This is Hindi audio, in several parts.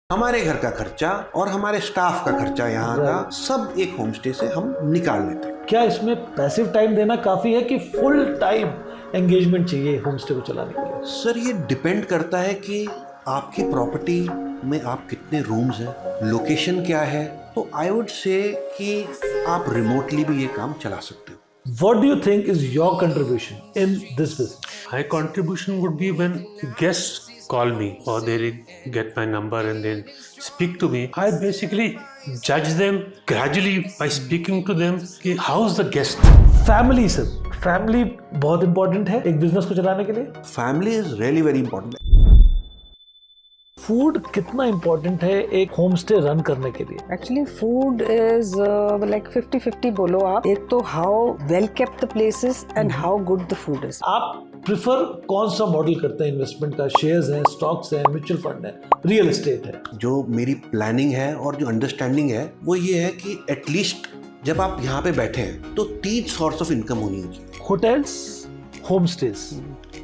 हमारे घर का खर्चा और हमारे स्टाफ का खर्चा यहाँ का सब एक होम स्टे से हम निकाल लेते हैं। क्या इसमें पैसिव टाइम देना काफी है कि फुल टाइम एंगेजमेंट चाहिए होम स्टे को चलाने के लिए? सर ये डिपेंड करता है कि आपकी प्रॉपर्टी में आप कितने रूम्स हैं, लोकेशन क्या है। तो आई वुड से कि आप रिमोटली भी ये काम चला सकते हो। What do you think is your contribution in this business? My contribution would be when guests call me or they get my number and then speak to me. I basically judge them gradually by speaking to them. कि how's the guest? Family sir, family बहुत इंपॉर्टेंट है एक बिजनेस को चलाने के लिए। Family is really very important. Food कितना इंपॉर्टेंट है एक होम स्टे रन करने के लिए? एक्चुअली फूड इज लाइक 50-50 बोलो आप। एक तो how well kept the places and how good the food is. आप प्रिफर कौन सा मॉडल करते हैं इन्वेस्टमेंट का? शेयर्स हैं, स्टॉक्स हैं, म्यूचुअल फंड है, रियल एस्टेट है? जो मेरी प्लानिंग है और जो अंडरस्टैंडिंग है वो ये है कि एटलीस्ट जब आप यहाँ पे बैठे हैं तो 3 सोर्स ऑफ इनकम होनी चाहिए। होटल्स, होम स्टेज,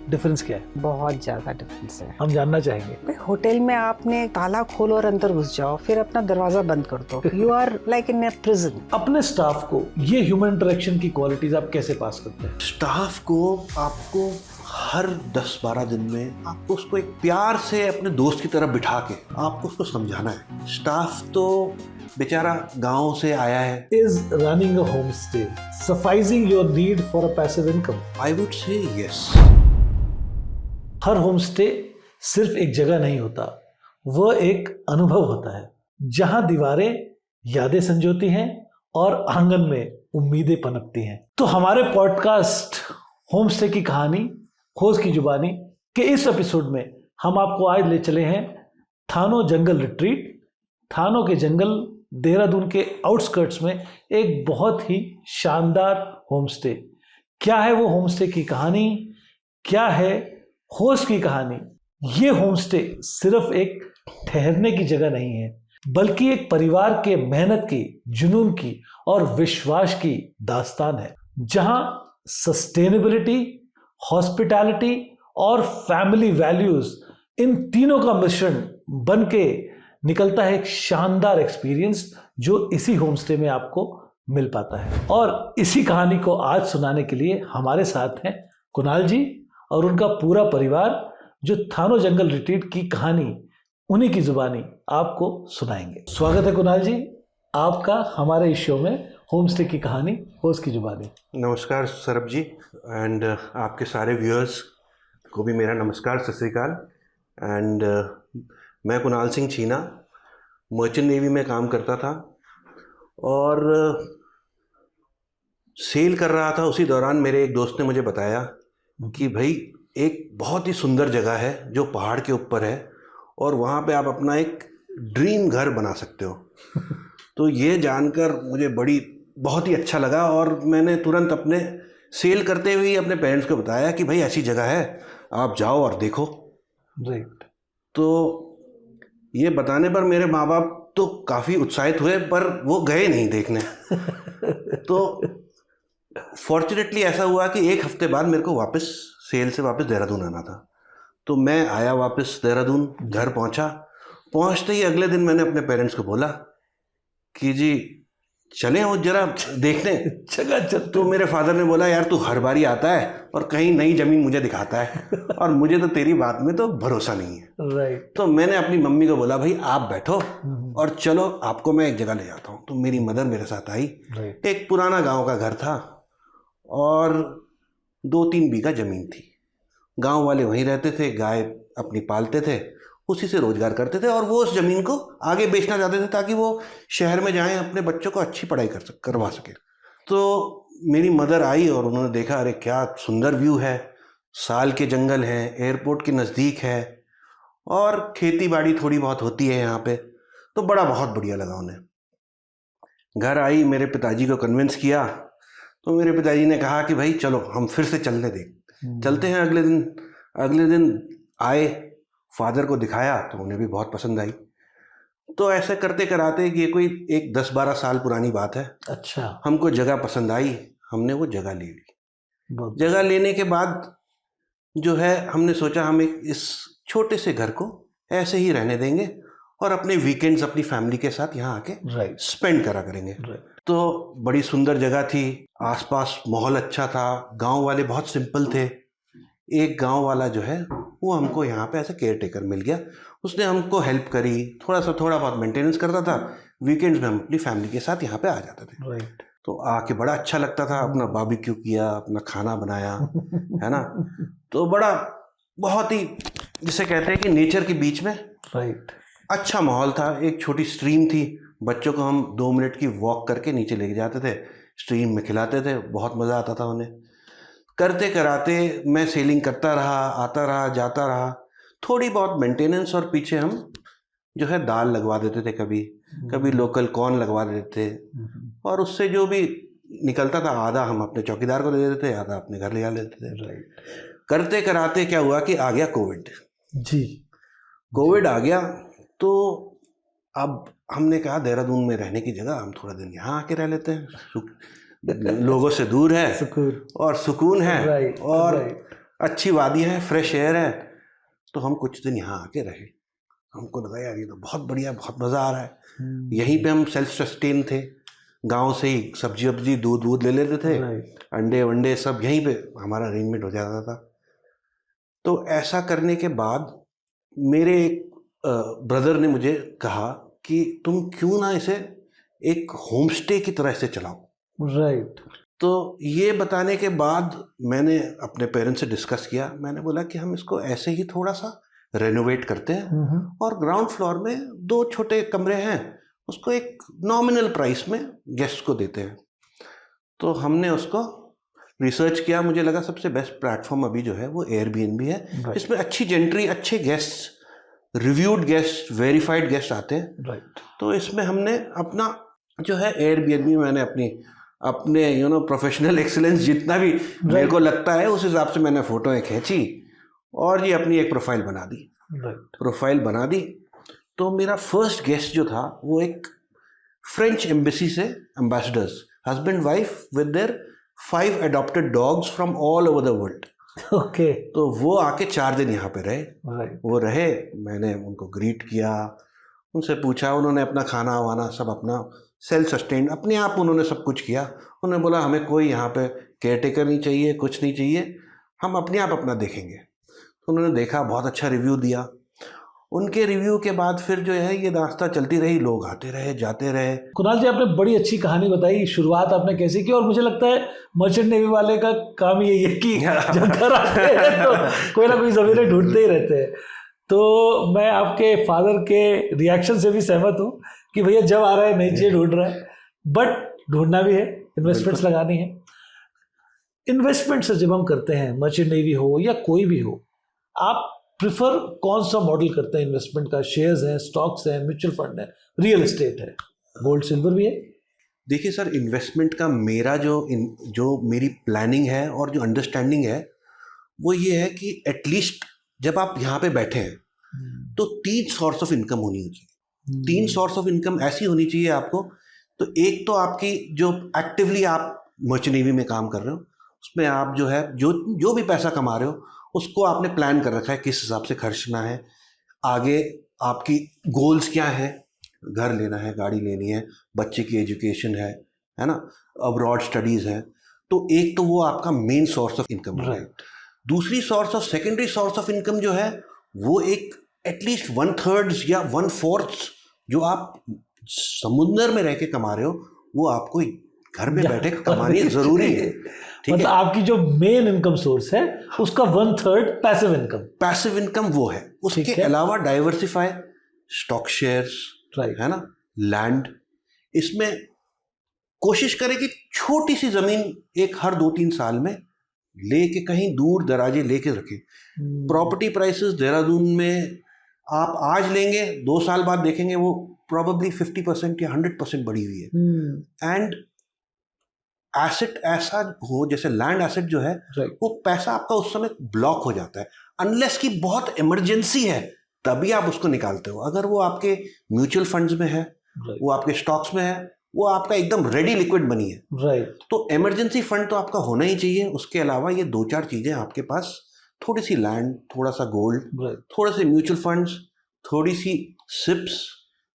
डिफरेंस क्या है? बहुत ज्यादा डिफरेंस है, हम जानना चाहेंगे। होटल में आपने ताला खोलो और अंदर घुस जाओ, फिर अपना दरवाजा बंद कर दो। You are like in a prison. अपने स्टाफ को ये ह्यूमन इंटरेक्शन की क्वालिटीज आप कैसे पास करते हैं? स्टाफ को आपको हर 10-12 दिन में आपको उसको एक प्यार से अपने दोस्त की तरह बिठा के आपको उसको समझाना है। स्टाफ तो बेचारा गांव से आया है। Is running a homestay sufficing your need for a passive income? I would से यस। हर होम स्टे सिर्फ एक जगह नहीं होता, वह एक अनुभव होता है जहां दीवारें यादें संजोती हैं और आंगन में उम्मीदें पनपती हैं। तो हमारे पॉडकास्ट होम स्टे की कहानी खोज की जुबानी के इस एपिसोड में हम आपको आज ले चले हैं थानो जंगल रिट्रीट। थानो के जंगल देहरादून के आउटस्कर्ट्स में एक बहुत ही शानदार होम स्टे। क्या है वो होम स्टे की कहानी, क्या है होस्ट की कहानी? ये होम स्टे सिर्फ एक ठहरने की जगह नहीं है, बल्कि एक परिवार के मेहनत की, जुनून की और विश्वास की दास्तान है, जहां सस्टेनेबिलिटी, हॉस्पिटैलिटी और फैमिली वैल्यूज, इन तीनों का मिश्रण बन के निकलता है एक शानदार एक्सपीरियंस जो इसी होम स्टे में आपको मिल पाता है। और इसी कहानी को आज सुनाने के लिए हमारे साथ हैं कुणाल जी और उनका पूरा परिवार, जो थानो जंगल रिट्रीट की कहानी उन्हीं की जुबानी आपको सुनाएंगे। स्वागत है कुणाल जी आपका हमारे इस शो में होम स्टे की कहानी होस्ट की जुबानी। नमस्कार सरब जी, एंड आपके सारे व्यूअर्स को भी मेरा नमस्कार, सत श्री अकाल। एंड मैं कुणाल सिंह छीना मर्चेंट नेवी में काम करता था और सेल कर रहा था। उसी दौरान मेरे एक दोस्त ने मुझे बताया कि भाई एक बहुत ही सुंदर जगह है जो पहाड़ के ऊपर है और वहाँ पे आप अपना एक ड्रीम घर बना सकते हो। तो ये जानकर मुझे बहुत ही अच्छा लगा और मैंने तुरंत अपने सेल करते हुए ही अपने पेरेंट्स को बताया कि भाई ऐसी जगह है, आप जाओ और देखो। राइट। तो ये बताने पर मेरे माँ बाप तो काफ़ी उत्साहित हुए, पर वो गए नहीं देखने। तो फॉर्चुनेटली ऐसा हुआ कि एक हफ्ते बाद मेरे को वापस सेल से वापस देहरादून आना था। तो मैं आया वापस देहरादून, घर पहुंचा। पहुंचते ही अगले दिन मैंने अपने पेरेंट्स को बोला कि जी चलें वो जरा देखने जगह चल। तो मेरे फादर ने बोला यार तू हर बारी आता है और कहीं नई ज़मीन मुझे दिखाता है और मुझे तो तेरी बात में तो भरोसा नहीं है। राइट। तो मैंने अपनी मम्मी को बोला भाई आप बैठो और चलो आपको मैं एक जगह ले जाता हूँ। तो मेरी मदर मेरे साथ आई। राइट। एक पुराना गांव का घर था और 2-3 बीघा ज़मीन थी। गांव वाले वहीं रहते थे, गाय अपनी पालते थे, उसी से रोजगार करते थे और वो उस ज़मीन को आगे बेचना चाहते थे ताकि वो शहर में जाएं, अपने बच्चों को अच्छी पढ़ाई करवा सके। तो मेरी मदर आई और उन्होंने देखा अरे क्या सुंदर व्यू है, साल के जंगल हैं, एयरपोर्ट के नज़दीक है और खेती बाड़ी थोड़ी बहुत होती है यहाँ पे। तो बहुत बढ़िया लगा उन्हें। घर आई, मेरे पिताजी को कन्विंस किया। तो मेरे पिताजी ने कहा कि भाई चलो हम फिर से चलते हैं। अगले दिन आए, फादर को दिखाया तो उन्हें भी बहुत पसंद आई। तो ऐसे करते कराते ये कोई एक 10-12 साल पुरानी बात है। अच्छा। हमको जगह पसंद आई, हमने वो जगह ले ली। जगह लेने के बाद जो है हमने सोचा हम इस छोटे से घर को ऐसे ही रहने देंगे और अपने वीकेंड्स अपनी फैमिली के साथ यहाँ आके राइट स्पेंड करा करेंगे। राइट तो बड़ी सुंदर जगह थी, आसपास माहौल अच्छा था, गांव वाले बहुत सिंपल थे। एक गांव वाला जो है वो हमको यहाँ पे ऐसे केयर टेकर मिल गया, उसने हमको हेल्प करी, थोड़ा बहुत मेंटेनेंस करता था। वीकेंड्स में हम अपनी फैमिली के साथ यहाँ पे आ जाते थे। राइट तो आके बड़ा अच्छा लगता था, अपना बारबेक्यू किया, अपना खाना बनाया, है ना। तो बड़ा बहुत ही जिसे कहते हैं कि नेचर के बीच में राइट अच्छा माहौल था। एक छोटी स्ट्रीम थी, बच्चों को हम 2 मिनट की वॉक करके नीचे लेके जाते थे, स्ट्रीम में खिलाते थे, बहुत मज़ा आता था उन्हें। करते कराते मैं सेलिंग करता रहा, आता रहा, जाता रहा, थोड़ी बहुत मेंटेनेंस, और पीछे हम जो है दाल लगवा देते थे, कभी लोकल कॉर्न लगवा देते थे, और उससे जो भी निकलता था आधा हम अपने चौकीदार को दे देते थे, आधा अपने घर ले जा लेते थे। राइट करते कराते क्या हुआ कि आ गया कोविड। जी कोविड आ गया तो अब हमने कहा देहरादून में रहने की जगह हम थोड़ा दिन यहाँ आके रह लेते हैं, लोगों से दूर है सुकून और सुकून है, राइट और राइट अच्छी वादी है, फ्रेश एयर है। तो हम कुछ दिन यहाँ आके रहे, हमको लगा यार ये तो बहुत बढ़िया, बहुत मज़ा आ रहा है। यहीं पे हम सेल्फ सस्टेन थे, गांव से ही सब्जी वब्जी दूध ले लेते थे, राइट अंडे वंडे सब यहीं पे हमारा अरेंजमेंट हो जाता था। तो ऐसा करने के बाद मेरे एक ब्रदर ने मुझे कहा कि तुम क्यों ना इसे एक होम स्टे की तरह से चलाओ। राइट तो ये बताने के बाद मैंने अपने पेरेंट्स से डिस्कस किया, मैंने बोला कि हम इसको ऐसे ही थोड़ा सा रेनोवेट करते हैं और ग्राउंड फ्लोर में 2 छोटे कमरे हैं, उसको एक नॉमिनल प्राइस में गेस्ट को देते हैं। तो हमने उसको रिसर्च किया, मुझे लगा सबसे बेस्ट प्लेटफॉर्म अभी जो है वो एयरबीएनबी है, जिसमें अच्छी जेंट्री, अच्छे guest, reviewed guest, verified guest आते हैं। राइट तो इसमें हमने अपना जो है एयरबीएनबी, मैंने अपने प्रोफेशनल एक्सीलेंस जितना भी मेरे को लगता है उस हिसाब से मैंने फ़ोटोएं खींची और ये अपनी एक प्रोफाइल बना दी। प्रोफाइल बना दी तो मेरा फर्स्ट गेस्ट जो था वो एक फ्रेंच एम्बेसी से ambassadors, husband wife with their 5 adopted dogs from all over the world. Okay तो वो आके 4 दिन यहाँ पे रहे। राइट वो रहे, मैंने उनको ग्रीट किया, उनसे पूछा, उन्होंने अपना खाना वाना सब अपना सेल्फ सस्टेन अपने आप उन्होंने सब कुछ किया। उन्होंने बोला हमें कोई यहाँ पे केयर टेकर नहीं चाहिए, कुछ नहीं चाहिए, हम अपने आप अपना देखेंगे। तो उन्होंने देखा, बहुत अच्छा रिव्यू दिया। उनके रिव्यू के बाद फिर जो है ये दास्ता चलती रही, लोग आते रहे जाते रहे। कुणाल जी, आपने बड़ी अच्छी कहानी बताई, शुरुआत आपने कैसे की, और मुझे लगता है मर्चेंट नेवी वाले का काम यही है कि जब घर आते हैं तो कोई ना कोई ज़मीनें ढूंढते ही रहते हैं। तो मैं आपके फादर के रिएक्शन से भी सहमत हूँ कि भैया जब आ रहा है नई चीज़ ढूंढ रहा है, बट ढूंढना भी है, इन्वेस्टमेंट्स लगानी है। इन्वेस्टमेंट्स जब हम करते हैं, मर्चेंट नेवी हो या कोई भी हो, आप प्रिफर कौन सा मॉडल करते हैं इन्वेस्टमेंट का? शेयर्स हैं, स्टॉक्स हैं, म्यूचुअल फंड है, रियल एस्टेट है, गोल्ड सिल्वर भी है? देखिए सर, इन्वेस्टमेंट का मेरा जो मेरी प्लानिंग है और जो अंडरस्टैंडिंग है वो ये है कि एटलीस्ट जब आप यहाँ पे बैठे हैं तो 3 सोर्स ऑफ इनकम होनी चाहिए। 3 सोर्स ऑफ इनकम ऐसी होनी चाहिए आपको। तो एक तो आपकी जो एक्टिवली आप मर्चेंट नेवी में काम कर रहे हो, उसमें आप जो है जो भी पैसा कमा रहे हो उसको आपने प्लान कर रखा है किस हिसाब से खर्चना है। आगे आपकी गोल्स क्या हैं, घर लेना है, गाड़ी लेनी है, बच्चे की एजुकेशन है ना, अब्रॉड स्टडीज़ है। तो एक तो वो आपका मेन सोर्स ऑफ इनकम है। दूसरी source of secondary source of income जो है वो एक एटलीस्ट 1/3 या 1/4 जो आप समुंदर में रह के कमा रहे हो वो आपको घर में बैठे कमानी जरूरी है। ठीक मतलब है, आपकी जो मेन इनकम सोर्स है उसका 1/3 पैसिव इनकम वो है। उसके अलावा डाइवर्सिफाई, स्टॉक शेयर्स, राइट है ना, लैंड। इसमें कोशिश करें कि छोटी सी जमीन एक हर 2-3 साल में लेके कहीं दूर दराजे लेके रखें। प्रॉपर्टी प्राइसेस देहरादून में आप आज लेंगे, 2 साल बाद देखेंगे वो प्रॉबेबली 50% या 100% बढ़ी हुई है। एंड एसेट ऐसा हो, जैसे लैंड एसेट जो है वो पैसा आपका उस समय ब्लॉक हो जाता है, अनलेस की बहुत इमरजेंसी है तभी आप उसको निकालते हो। अगर वो आपके म्यूचुअल फंड्स में है, वो आपके स्टॉक्स में है, वो आपका एकदम रेडी लिक्विड मनी है। तो इमरजेंसी फंड तो आपका होना ही चाहिए। उसके अलावा ये 2-4 चीजें आपके पास, थोड़ी सी लैंड, थोड़ा सा गोल्ड, थोड़े से म्यूचुअल फंड्स, थोड़ी सी सिप्स,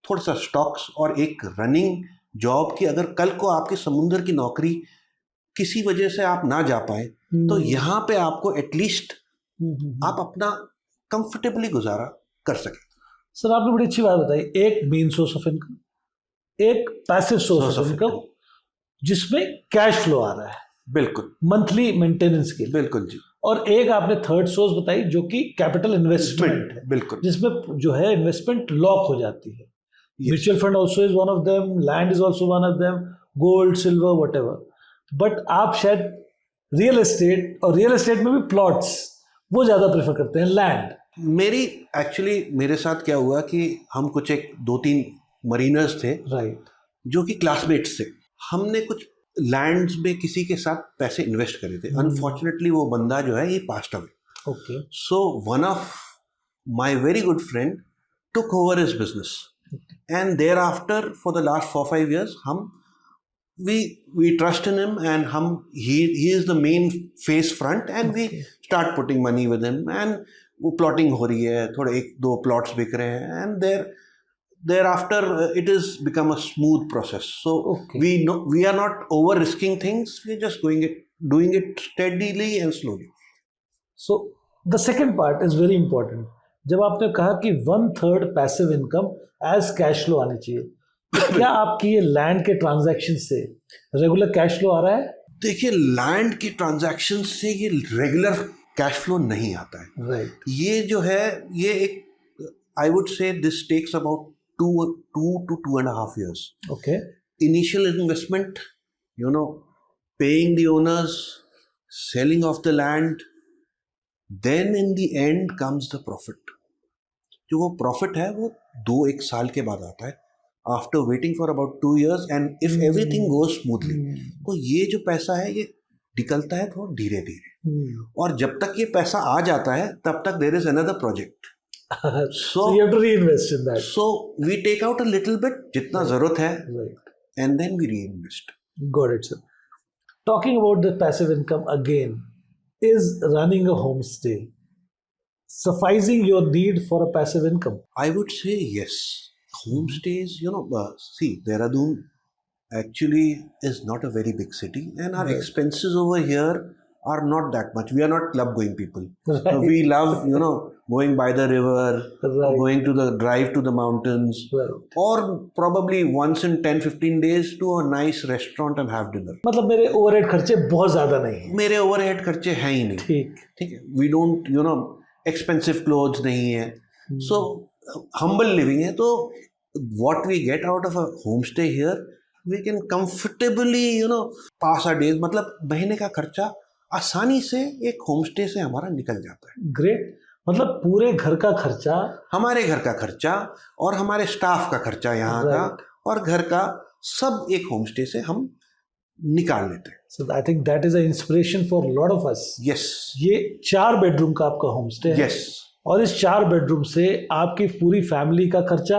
थोड़ा सा स्टॉक्स और एक रनिंग जॉब की अगर कल को आपके समुंदर की नौकरी किसी वजह से आप ना जा पाए तो यहाँ पे आपको एटलीस्ट आप अपना कंफर्टेबली गुजारा कर सकें। सर आपने बड़ी अच्छी बात बताई, एक मेन सोर्स ऑफ इनकम, एक पैसिव सोर्स ऑफ इनकम जिसमें कैश फ्लो आ रहा है बिल्कुल मंथली मेंटेनेंस के लिए, बिल्कुल जी, और एक आपने थर्ड सोर्स बताई जो कि कैपिटल इन्वेस्टमेंट है, बिल्कुल जिसमें जो है इन्वेस्टमेंट लॉक हो जाती है। Mutual fund also is one of them, land is also one of them, gold silver whatever. But आप शायद रियल एस्टेट, और रियल एस्टेट में भी प्लॉट्स वो ज़्यादा प्रेफर करते हैं, लैंड। मेरे साथ क्या हुआ कि हम कुछ एक 2-3 मरीनर्स थे राइट, जो कि क्लासमेट्स थे। हमने कुछ लैंड्स में किसी के साथ पैसे इन्वेस्ट करे थे। अनफॉर्चुनेटली वो बंदा जो है ये passed away. Okay, so one of my very good friend took over his business and thereafter for the last 4-5 years हम we trust in him and he is the main face front and we start putting money with him and वो प्लॉटिंग हो रही है, थोड़े 1-2 प्लॉट्स बिक रहे हैं and thereafter it is become a smooth process. So we are not over risking things, we are just doing it steadily and slowly. So the second part is very important. जब आपने कहा कि 1/3 passive income as cash flow आनी चाहिए, तो क्या आपकी ये लैंड के ट्रांजैक्शन से रेगुलर कैश फ्लो आ रहा है? देखिए, लैंड के ट्रांजैक्शन से ये रेगुलर कैश फ्लो नहीं आता है। राइट, ये जो है ये एक I would say this takes about 2 to 2.5 years. Okay, Initial investment, paying the owners, selling off the land, then in the end comes the profit. जो वो प्रॉफिट है वो 2-1 साल के बाद आता है, after waiting for about 2 years and if everything goes smoothly. तो ये जो पैसा है ये निकलता है थोड़ा धीरे धीरे, और जब तक ये पैसा आ जाता है तब तक there is another project. so you have to reinvest in that. So we take out a little bit जितना जरूरत है, Right, and then we reinvest. got it, sir. Talking about the passive income again, is running a homestay sufficing your need for a passive income? I would say yes. Homestays, see, Dehradun actually is not a very big city, and our Right. expenses over here are not that much. We are not club going people. Right. We love, going by the river, Right. going to the drive to the mountains, Right. or probably once in 10-15 days to a nice restaurant and have dinner. मतलब मेरे ओवरहेड खर्चे बहुत ज़्यादा नहीं हैं। मेरे ओवरहेड खर्चे हैं ही नहीं। ठीक है, वी डोंट एक्सपेंसिव क्लोथ्स नहीं है, सो हम्बल लिविंग है। तो what we get out of a home stay here, we can comfortably pass our days. मतलब महीने का खर्चा आसानी से एक होम स्टे से हमारा निकल जाता है। ग्रेट, मतलब पूरे घर का खर्चा, हमारे घर का खर्चा और हमारे स्टाफ का खर्चा यहाँ का और घर का सब एक होम स्टे से हम निकाल लेते हैं। So I think that is a inspiration for lot of us. Yes, ये 4 बेडरूम का आपका होम स्टे है। यस, और इस 4 बेडरूम से आपकी पूरी फैमिली का खर्चा,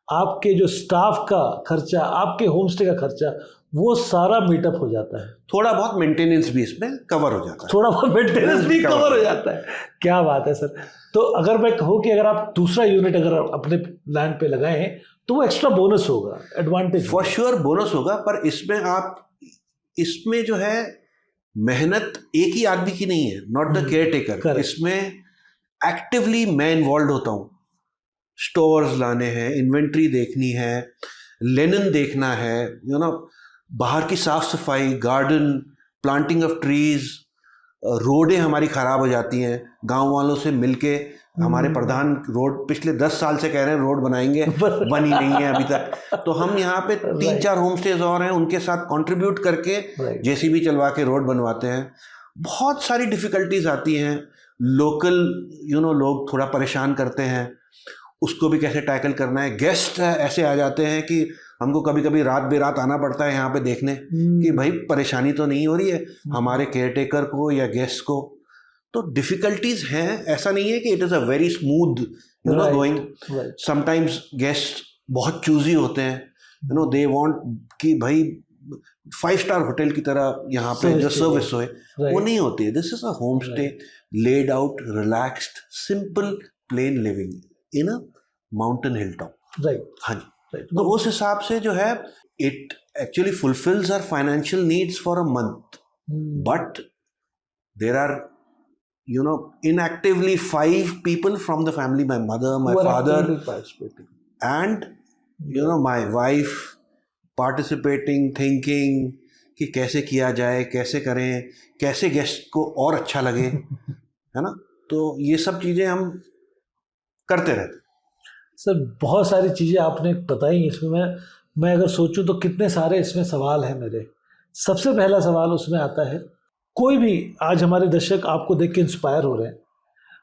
आपके जो स्टाफ का खर्चा, आपके होम स्टे का खर्चा, वो सारा मीटअप हो जाता है। थोड़ा बहुत मेंटेनेंस भी इसमें कवर हो जाता है। थोड़ा बहुत मेंटेनेंस भी कवर हो जाता है। क्या बात है सर। तो अगर मैं कहूँ कि अगर आप दूसरा यूनिट अगर अपने लैंड पे लगाए हैं तो वो एक्स्ट्रा बोनस होगा, एडवांटेज फॉर श्योर बोनस होगा। पर इसमें जो है मेहनत एक ही आदमी की नहीं है, नॉट द केयर टेकर। इसमें एक्टिवली मैं इन्वॉल्व होता हूँ। स्टोर्स लाने हैं, इन्वेंट्री देखनी है, लेनिन देखना है, बाहर की साफ सफाई, गार्डन, प्लांटिंग ऑफ ट्रीज, रोडें हमारी ख़राब हो जाती हैं। गांव वालों से मिलके हमारे प्रधान रोड पिछले 10 साल से कह रहे हैं रोड बनाएंगे, बनी नहीं है अभी तक। तो हम यहाँ पे 3-4 होम स्टेज और हैं, उनके साथ कंट्रीब्यूट करके जेसीबी चलवा के रोड बनवाते हैं। बहुत सारी डिफ़िकल्टीज आती हैं, लोकल लोग थोड़ा परेशान करते हैं, उसको भी कैसे टैकल करना है। गेस्ट ऐसे आ जाते हैं कि हमको कभी कभी रात बेरात आना पड़ता है यहाँ पे देखने कि भाई परेशानी तो नहीं हो रही है हमारे केयर टेकर को या गेस्ट को। तो डिफ़िकल्टीज हैं, ऐसा नहीं है कि it is a very smooth going. Sometimes guest बहुत चूजी होते हैं, दे वांट कि भाई 5-star होटल की तरह यहाँ पे जो सर्विस होए, वो नहीं होती है। This is a home stay, laid out, relaxed, simple, plain living in a mountain hill top. Right हाँ जी। राइट। तो उस हिसाब से जो है it actually fulfils our financial needs for a month, but there are inactively 5 people from the family, my mother, my father, and my wife participating, thinking कि कैसे किया जाए, कैसे करें, कैसे गेस्ट को और अच्छा लगे, है ना। तो ये सब चीज़ें हम करते रहते। सर बहुत सारी चीज़ें आपने बताई इसमें, मैं अगर सोचूं तो कितने सारे इसमें सवाल हैं मेरे। सबसे पहला सवाल उसमें आता है, कोई भी आज हमारे दर्शक आपको देख के इंस्पायर हो रहे हैं,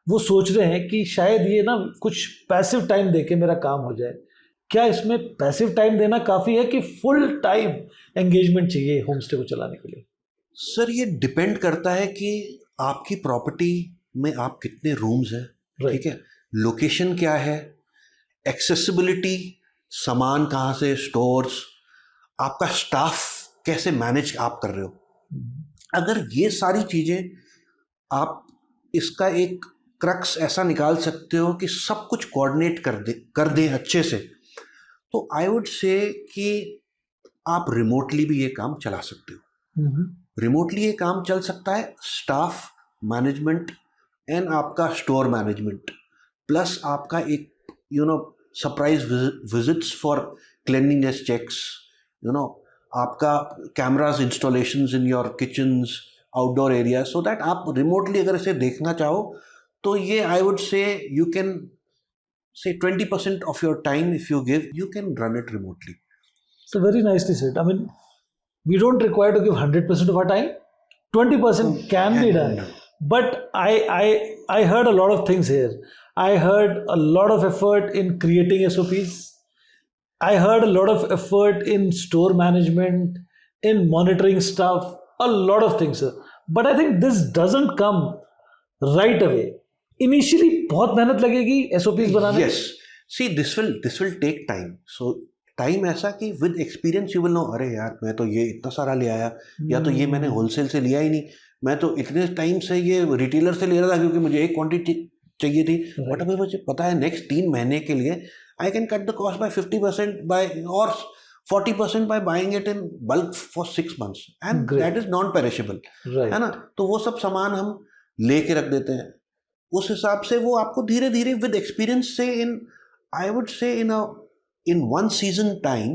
वो सोच रहे हैं कि शायद ये ना कुछ पैसिव टाइम दे के मेरा काम हो जाए। क्या इसमें पैसिव टाइम देना काफ़ी है कि फुल टाइम एंगेजमेंट चाहिए होम स्टे को चलाने के लिए? सर ये डिपेंड करता है कि आपकी प्रॉपर्टी में आप कितने रूम्स हैं, ठीक है, लोकेशन क्या है, एक्सेसिबिलिटी, सामान कहाँ से, स्टोर्स, आपका स्टाफ कैसे मैनेज आप कर रहे हो। अगर ये सारी चीज़ें आप इसका एक क्रक्स ऐसा निकाल सकते हो कि सब कुछ कोऑर्डिनेट कर दें अच्छे से, तो आई वुड से कि आप रिमोटली भी ये काम चला सकते हो। रिमोटली ये काम चल सकता है, स्टाफ मैनेजमेंट एंड आपका स्टोर मैनेजमेंट, प्लस आपका एक surprise visits for cleanliness checks, आपका cameras installations in your kitchens, outdoor area, so that आप रिमोटली अगर इसे देखना चाहो तो ये I would say you can say 20% of your time, if you give, you can run it remotely. So very nicely said. I mean, we don't require to give 100% of our time. 20% can be done. But I heard a lot of things here. I heard a lot of effort in creating SOPs. I heard a lot of effort in store management, in monitoring stuff, a lot of things, sir. But I think this doesn't come right away. Initially बहुत मेहनत लगेगी SOPs बनाने में। Yes, see this will take time. So time ऐसा कि with experience you will know, अरे यार मैं तो ये इतना सारा ले आया, या तो ये मैंने होलसेल से लिया ही नहीं, मैं तो इतने टाइम से ये रिटेलर से ले रहा था क्योंकि मुझे एक क्वांटिटी चाहिए थी, बट अभी मुझे पता है नेक्स्ट 3 महीने के लिए I can cut the cost by 50% by और 40% by buying it in bulk for 6 months and that is non perishable, है ना। तो वो सब सामान हम लेके रख देते हैं। उस हिसाब से वो आपको धीरे धीरे विद एक्सपीरियंस से इन आई वुड से इन 1 season time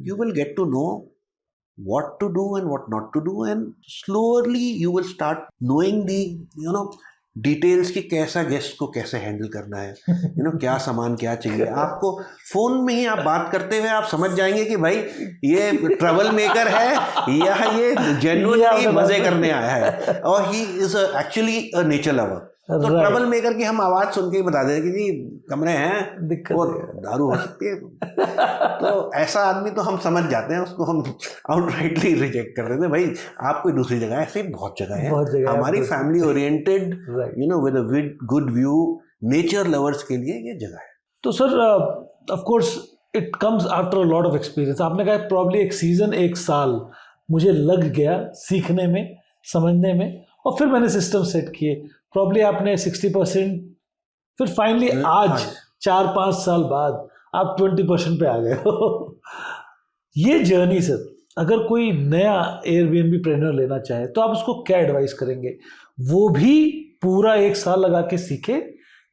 you will get to know what to do and what not to do, and slowly you will start knowing the details कि कैसा गेस्ट को कैसे हैंडल करना है, क्या सामान क्या चाहिए। आपको फोन में ही आप बात करते हुए आप समझ जाएंगे कि भाई ये ट्रबल मेकर है या ये जेन्युइनली मजे करने आया है, और he is actually a nature lover. तो ट्रबल मेकर की हम आवाज सुन के ही बता दें कि जी कमरे हैं और दारू हो सकती है, तो ऐसा आदमी तो हम समझ जाते हैं, उसको हम आउटराइटली रिजेक्ट कर देते हैं। भाई आप कोई दूसरी जगह है, ऐसे बहुत जगह है हमारी family oriented with a good view, nature lovers के लिए ये जगह है। तो sir of course it comes after a lot of experience. आपने कहा प्रॉब्ली एक सीजन 1 साल मुझे लग गया सीखने में, समझने में, और फिर मैंने सिस्टम सेट किए। प्रॉब्ली आपने 60%, फिर फाइनली आज 4-5 साल बाद आप 20% पे आ गए हो। ये जर्नी सर, अगर कोई नया एयरबीएनबी ट्रेनर लेना चाहे तो आप उसको क्या एडवाइस करेंगे? वो भी पूरा 1 साल लगा के सीखे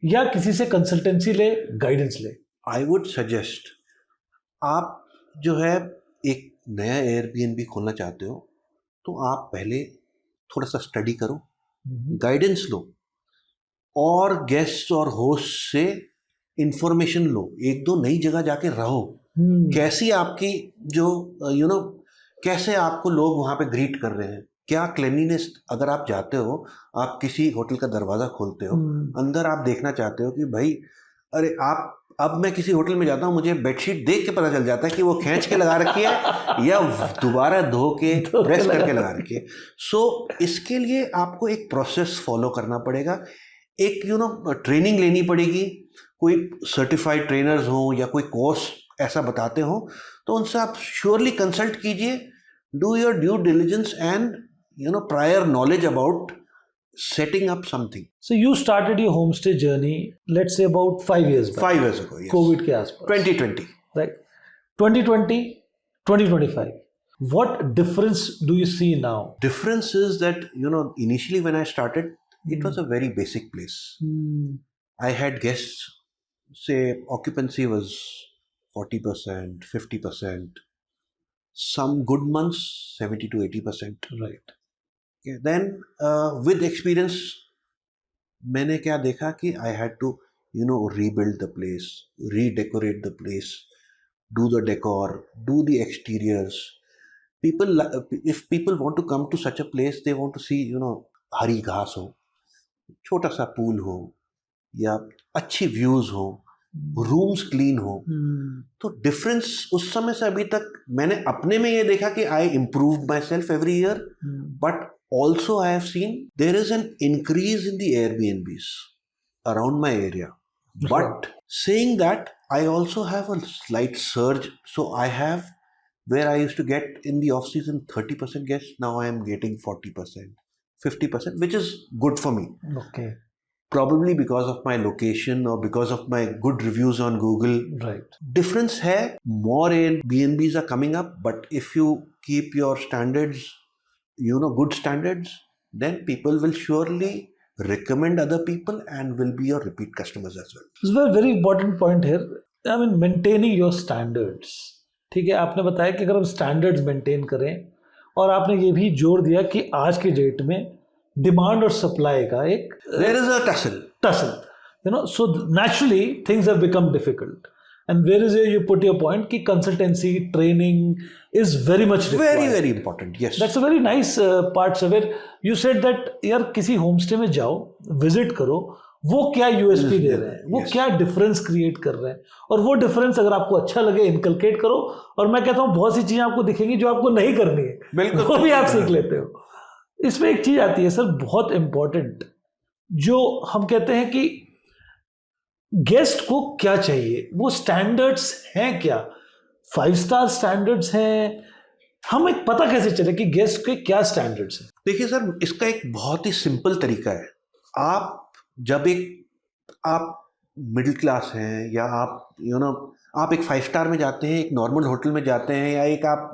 या किसी से कंसल्टेंसी ले, गाइडेंस ले? आई वुड सजेस्ट आप जो है एक नया एयरबीएनबी खोलना चाहते हो तो आप पहले थोड़ा सा स्टडी करो, गाइडेंस लो, और गेस्ट और होस्ट से इंफॉर्मेशन लो, 1-2 नई जगह जाके रहो, कैसी आपकी जो कैसे आपको लोग वहाँ पे ग्रीट कर रहे हैं, क्या क्लीनिनेस। अगर आप जाते हो, आप किसी होटल का दरवाज़ा खोलते हो, अंदर आप देखना चाहते हो कि भाई अरे आप, अब मैं किसी होटल में जाता हूँ, मुझे बेडशीट देख के पता चल जाता है कि वो खींच के लगा रखी है या दोबारा धो के प्रेस करके लगा रखी है। सो इसके लिए आपको एक प्रोसेस फॉलो करना पड़ेगा, एक ट्रेनिंग लेनी पड़ेगी, कोई सर्टिफाइड ट्रेनर्स हों या कोई कोर्स ऐसा बताते हो तो उनसे आप श्योरली कंसल्ट कीजिए, do your due diligence and prior knowledge about setting up something. So you started your homestay journey, let's say about 5 years back. 5 years ago, yes. COVID के आसपास. 2020. Right. 2020, 2025. What difference do you see now? Difference is that, initially when I started, it was a very basic place. I had guests, say occupancy was 40%, 50%. Some good months, 70 to 80%. Right. Okay. Then with experience, मैंने क्या देखा कि I had to, rebuild the place, redecorate the place, do the decor, do the exteriors. If people want to come to such a place, they want to see, हरी घास हो, छोटा सा पूल हो, या अच्छी व्यूज हो, रूम्स क्लीन हो. तो डिफरेंस उस समय से अभी तक मैंने अपने में ये देखा कि I improve myself every year, but also I have seen there is an increase in the Airbnbs around my area. But saying that I also have a slight surge. So I have where I used to get in the off season 30% guests, now I am getting 40%, 50%, which is good for me. Okay. Probably because of my location or because of my good reviews on Google. Right. Difference है, more Airbnbs are coming up, but if you keep your standards, good standards, then people will surely recommend other people and will be your repeat customers as well. This is a very important point here. I mean, maintaining your standards. ठीक है, आपने बताया कि अगर हम स्टैंडर्ड्स मेंटेन करें, और आपने ये भी जोर दिया कि आज के डेट में डिमांड और सप्लाई का एक there is a tussle, so naturally things have become difficult, and where is you put your point कि consultancy training is very much required. Very very important. Yes, that's a very nice part sir, where you said that यार किसी होमस्टे में जाओ, विजिट करो, वो क्या यूएसपी दे रहे हैं, वो क्या डिफरेंस क्रिएट कर रहे हैं, और वो डिफरेंस अगर आपको अच्छा लगे इनकलकेट करो. और मैं कहता हूँ बहुत सी चीजें आपको दिखेंगी जो आपको नहीं करनी है, बिल्कुल, वो भी आप सीख लेते हो. इसमें एक चीज आती है सर बहुत इंपॉर्टेंट, जो हम कहते हैं कि गेस्ट को क्या चाहिए, वो स्टैंडर्ड्स हैं क्या, 5 स्टार स्टैंडर्ड्स हैं, हमें पता कैसे चले कि गेस्ट के क्या स्टैंडर्ड्स हैं? देखिए सर, इसका एक बहुत ही सिंपल तरीका है. आप जब आप मिडिल क्लास हैं, या आप एक 5 स्टार में जाते हैं, एक नॉर्मल होटल में जाते हैं, या एक आप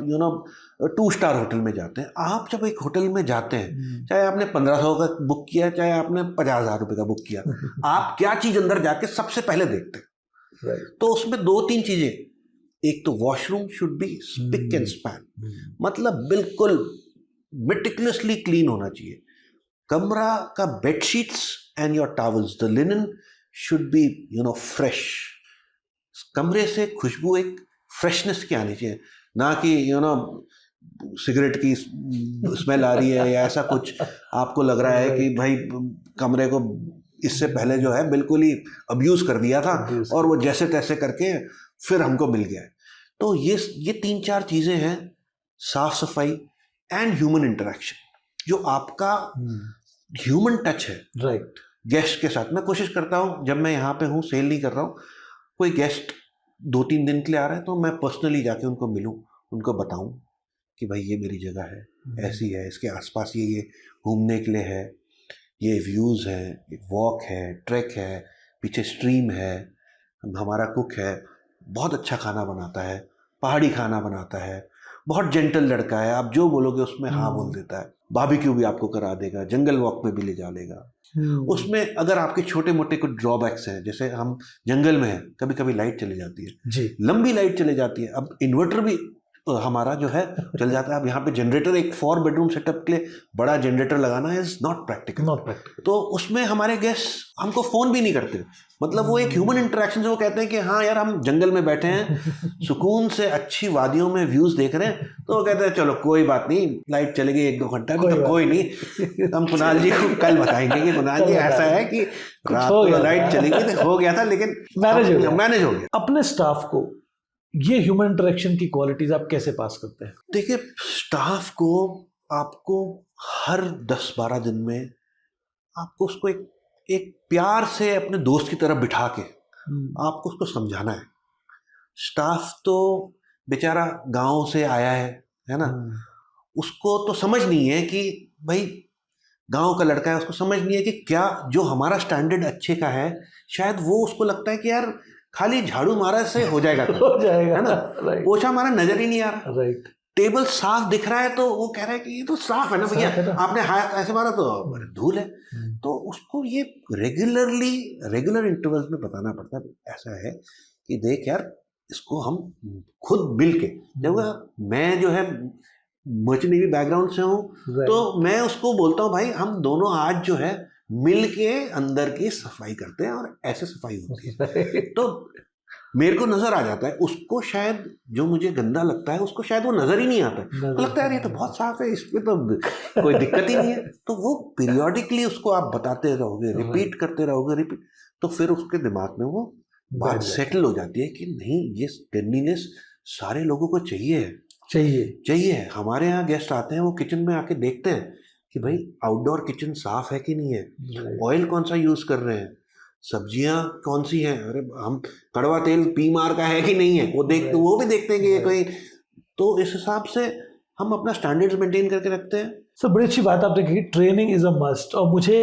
2 स्टार होटल में जाते हैं, आप जब एक होटल में जाते हैं, चाहे आपने 1500 का बुक किया, चाहे आपने 50,000 रुपये का बुक किया, आप क्या चीज़ अंदर जाके सबसे पहले देखते हैं. तो उसमें 2-3 चीज़ें. एक तो washroom should be spick and span, मतलब बिल्कुल मेटिकुलसली क्लीन होना चाहिए. कमरा का bedsheets and your towels, the linen should be fresh. कमरे से खुशबू एक फ्रेशनेस की आनी चाहिए, ना कि सिगरेट की स्मेल आ रही है या ऐसा कुछ आपको लग रहा है कि भाई कमरे को इससे पहले जो है बिल्कुल ही अब्यूज कर दिया था और वो जैसे तैसे करके फिर हमको मिल गया है. तो ये 3-4 चीजें हैं, साफ सफाई एंड ह्यूमन इंटरेक्शन, जो आपका ह्यूमन टच है राइट गेस्ट के साथ. मैं कोशिश करता हूँ, जब मैं यहाँ पे हूँ, सेल नहीं कर रहा हूँ, कोई गेस्ट 2-3 दिन के लिए आ रहा है तो मैं पर्सनली जाके उनको मिलूँ, उनको बताऊँ कि भाई ये मेरी जगह है, ऐसी है, इसके आसपास ये घूमने के लिए है, ये व्यूज़ है, एक वॉक है, ट्रैक है, पीछे स्ट्रीम है, हमारा कुक है, बहुत अच्छा खाना बनाता है, पहाड़ी खाना बनाता है, बहुत जेंटल लड़का है, आप जो बोलोगे उसमें हाँ बोल देता है, बारबेक्यू भी आपको करा देगा, जंगल वॉक में भी ले जा लेगा. उसमें अगर आपके छोटे मोटे कुछ ड्रॉबैक्स हैं, जैसे हम जंगल में हैं, कभी कभी लाइट चली जाती है जी, लंबी लाइट चली जाती है, अब इन्वर्टर भी हमारा जो है चल जाता है. अब यहाँ पे जनरेटर, एक 4 बेडरूम सेटअप के लिए बड़ा जनरेटर लगाना इज नॉट प्रैक्टिकल. तो उसमें हमारे गेस्ट हमको फ़ोन भी नहीं करते, मतलब वो एक ह्यूमन इंटरेक्शन, वो कहते हैं कि हाँ यार हम जंगल में बैठे हैं, सुकून से अच्छी वादियों में व्यूज़ देख रहे हैं, तो वो कहते हैं चलो कोई बात नहीं, लाइट चलेगी 1-2 घंटा भी तो कोई नहीं, हम कुणाल जी को कल बताएंगे कि कुणाल जी ऐसा है कि रात को लाइट चलेगी, तो हो गया था लेकिन मैनेज हो गया. अपने स्टाफ को ये ह्यूमन इंटरेक्शन की क्वालिटीज आप कैसे पास करते हैं? देखिए, स्टाफ को आपको हर 10-12 दिन में आपको उसको एक प्यार से अपने दोस्त की तरह बिठा के आपको उसको समझाना है. स्टाफ तो बेचारा गांव से आया है ना, उसको तो समझ नहीं है कि भाई गांव का लड़का है, उसको समझ नहीं है कि क्या जो हमारा स्टैंडर्ड अच्छे का है, शायद वो उसको लगता है कि यार खाली झाड़ू मारा से हो जाएगा काम, हो जाएगा, है ना, राइट पोछा मारा नजर ही नहीं आ रहा, राइट, टेबल साफ दिख रहा है तो वो कह रहा है कि ये तो साफ है ना भैया, साफ है ना। आपने हाथ ऐसे मारा तो धूल है। तो उसको ये रेगुलर इंटरवल्स में बताना पड़ता है, ऐसा है कि देख यार इसको हम खुद मिल के, जब मैं जो है मर्चेंट नेवी बैकग्राउंड से हूँ तो मैं उसको बोलता हूँ भाई हम दोनों आज जो है मिल के अंदर की सफाई करते हैं और ऐसे सफाई होती है। तो मेरे को नजर आ जाता है, उसको शायद जो मुझे गंदा लगता है उसको शायद वो नजर ही नहीं आता है, तो लगता है यार ये तो बहुत साफ है, इसमें तो कोई दिक्कत ही नहीं है। तो वो पीरियोडिकली उसको आप बताते रहोगे, रिपीट करते रहोगे, रिपीट, तो फिर उसके दिमाग में वो बात सेटल हो जाती है कि नहीं ये क्लीनलीनेस सारे लोगों को चाहिए। हमारे यहाँ गेस्ट आते हैं, वो किचन में आके देखते हैं कि भाई आउटडोर किचन साफ है कि नहीं है, ऑयल कौन सा यूज कर रहे हैं, सब्जियां कौन सी हैं, अरे हम कड़वा तेल पी मार का है कि नहीं है, वो भी देखते हैं कि ये कोई, तो इस हिसाब से हम अपना स्टैंडर्ड्स मेंटेन करके रखते हैं। सर बड़ी अच्छी बात आपने कही, ट्रेनिंग इज अ मस्ट। और मुझे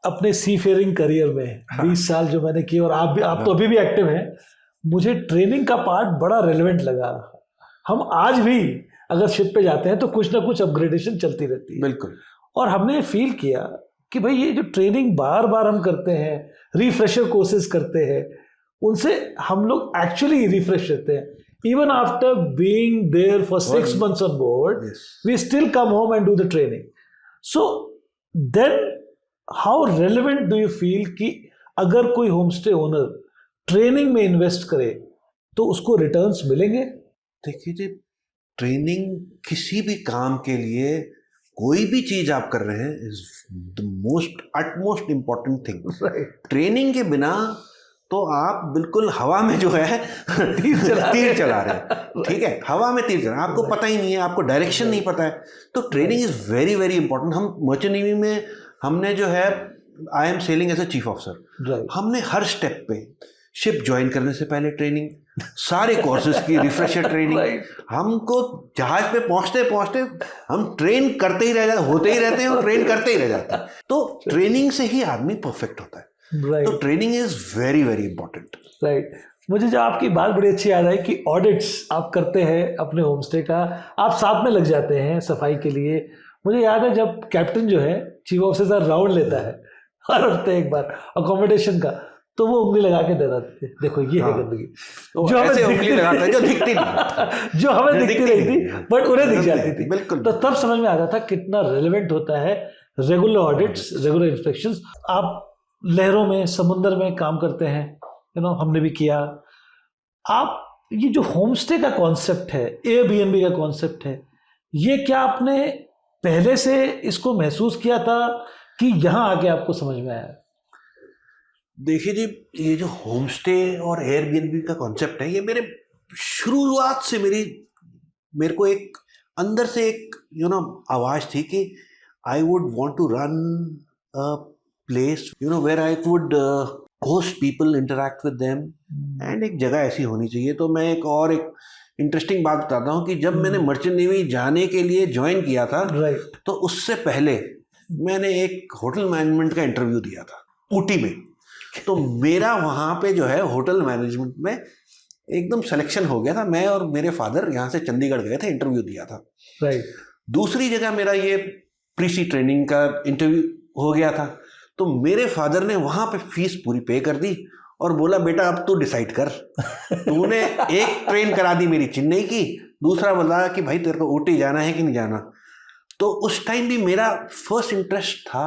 अपने सी फेयरिंग करियर में 20 साल जो मैंने किए, और आप तो अभी भी एक्टिव हैं, मुझे ट्रेनिंग का पार्ट बड़ा रेलेवेंट लगा। हम आज भी अगर शिप पे जाते हैं तो कुछ ना कुछ अपग्रेडेशन चलती रहती है। बिल्कुल। और हमने फील किया कि भाई ये जो ट्रेनिंग बार बार हम करते हैं, रिफ्रेशर कोर्सेज करते हैं, उनसे हम लोग एक्चुअली रिफ्रेश रहते हैं। Even after being there for 6 months on board, we still come home and do the training. So then how relevant do you feel कि अगर कोई होमस्टे ओनर ट्रेनिंग में इन्वेस्ट करे तो उसको रिटर्न्स मिलेंगे? देखिए जी, ट्रेनिंग किसी भी काम के लिए, कोई भी चीज आप कर रहे हैं, is the utmost important thing. Training के बिना तो आप बिल्कुल हवा में जो है तीर चला रहे हैं, ठीक है, हवा में तीर चला, आपको पता ही नहीं है, आपको डायरेक्शन नहीं पता है। तो training is very very important. हम मर्चेंट नेवी में हमने जो है, I am sailing as a chief officer, हमने हर स्टेप पे शिप ज्वाइन करने से पहले ट्रेनिंग, सारे कोर्सेज की रिफ्रेशर ट्रेनिंग, हमको जहाज पे पहुंचते हम ट्रेन करते ही रह जाते, होते ही रहते हैं और ट्रेन करते ही रह जाते हैं। तो ट्रेनिंग से ही आदमी परफेक्ट होता है। तो training is very very important. Right. मुझे जो आपकी बात बड़ी अच्छी याद आई कि ऑडिट्स आप करते हैं अपने होमस्टे का, आप साथ में लग जाते हैं सफाई के लिए। मुझे याद है जब कैप्टन जो है चीफ ऑफिसर राउंड लेता है हर हफ्ते एक बार अकोमोडेशन का, तो वो उंगली लगा के दे रहे थे, देखो ये है गंदगी, जो हमें उंगली लगाता है, जो दिखती नहीं, जो हमें दिखती नहीं थी बट उन्हें दिख जाती थी। बिल्कुल। तो तब समझ में आता था कितना रेलेवेंट होता है रेगुलर ऑडिट्स, रेगुलर इंस्पेक्शंस। आप लहरों में, समुंदर में काम करते हैं, हमने भी किया। आप ये जो होमस्टे का कॉन्सेप्ट है, एयरबीएनबी का कॉन्सेप्ट है, ये क्या आपने पहले से इसको महसूस किया था कि यहाँ आके आपको समझ में आया? देखिए जी, ये जो होमस्टे और एयरबीएनबी का कॉन्सेप्ट है, ये मेरे शुरुआत से मेरे को एक अंदर से एक आवाज थी कि I would want to run a place where I would host people, interact with them, and एक जगह ऐसी होनी चाहिए। तो मैं एक इंटरेस्टिंग बात बताता हूँ कि जब मैंने मर्चेंट नेवी जाने के लिए ज्वाइन किया था, तो उससे पहले मैंने एक होटल मैनेजमेंट का इंटरव्यू दिया था ऊटी में। तो मेरा वहाँ पे जो है होटल मैनेजमेंट में एकदम सिलेक्शन हो गया था। मैं और मेरे फादर यहाँ से चंडीगढ़ गए थे, इंटरव्यू दिया था। दूसरी जगह मेरा ये प्रीसी ट्रेनिंग का इंटरव्यू हो गया था। तो मेरे फादर ने वहाँ पे फीस पूरी पे कर दी और बोला बेटा अब तू डिसाइड कर, तूने एक ट्रेन करा दी मेरी चेन्नई की, दूसरा बोला कि भाई तेरे को ऊटी जाना है कि नहीं जाना। तो उस टाइम भी मेरा फर्स्ट इंटरेस्ट था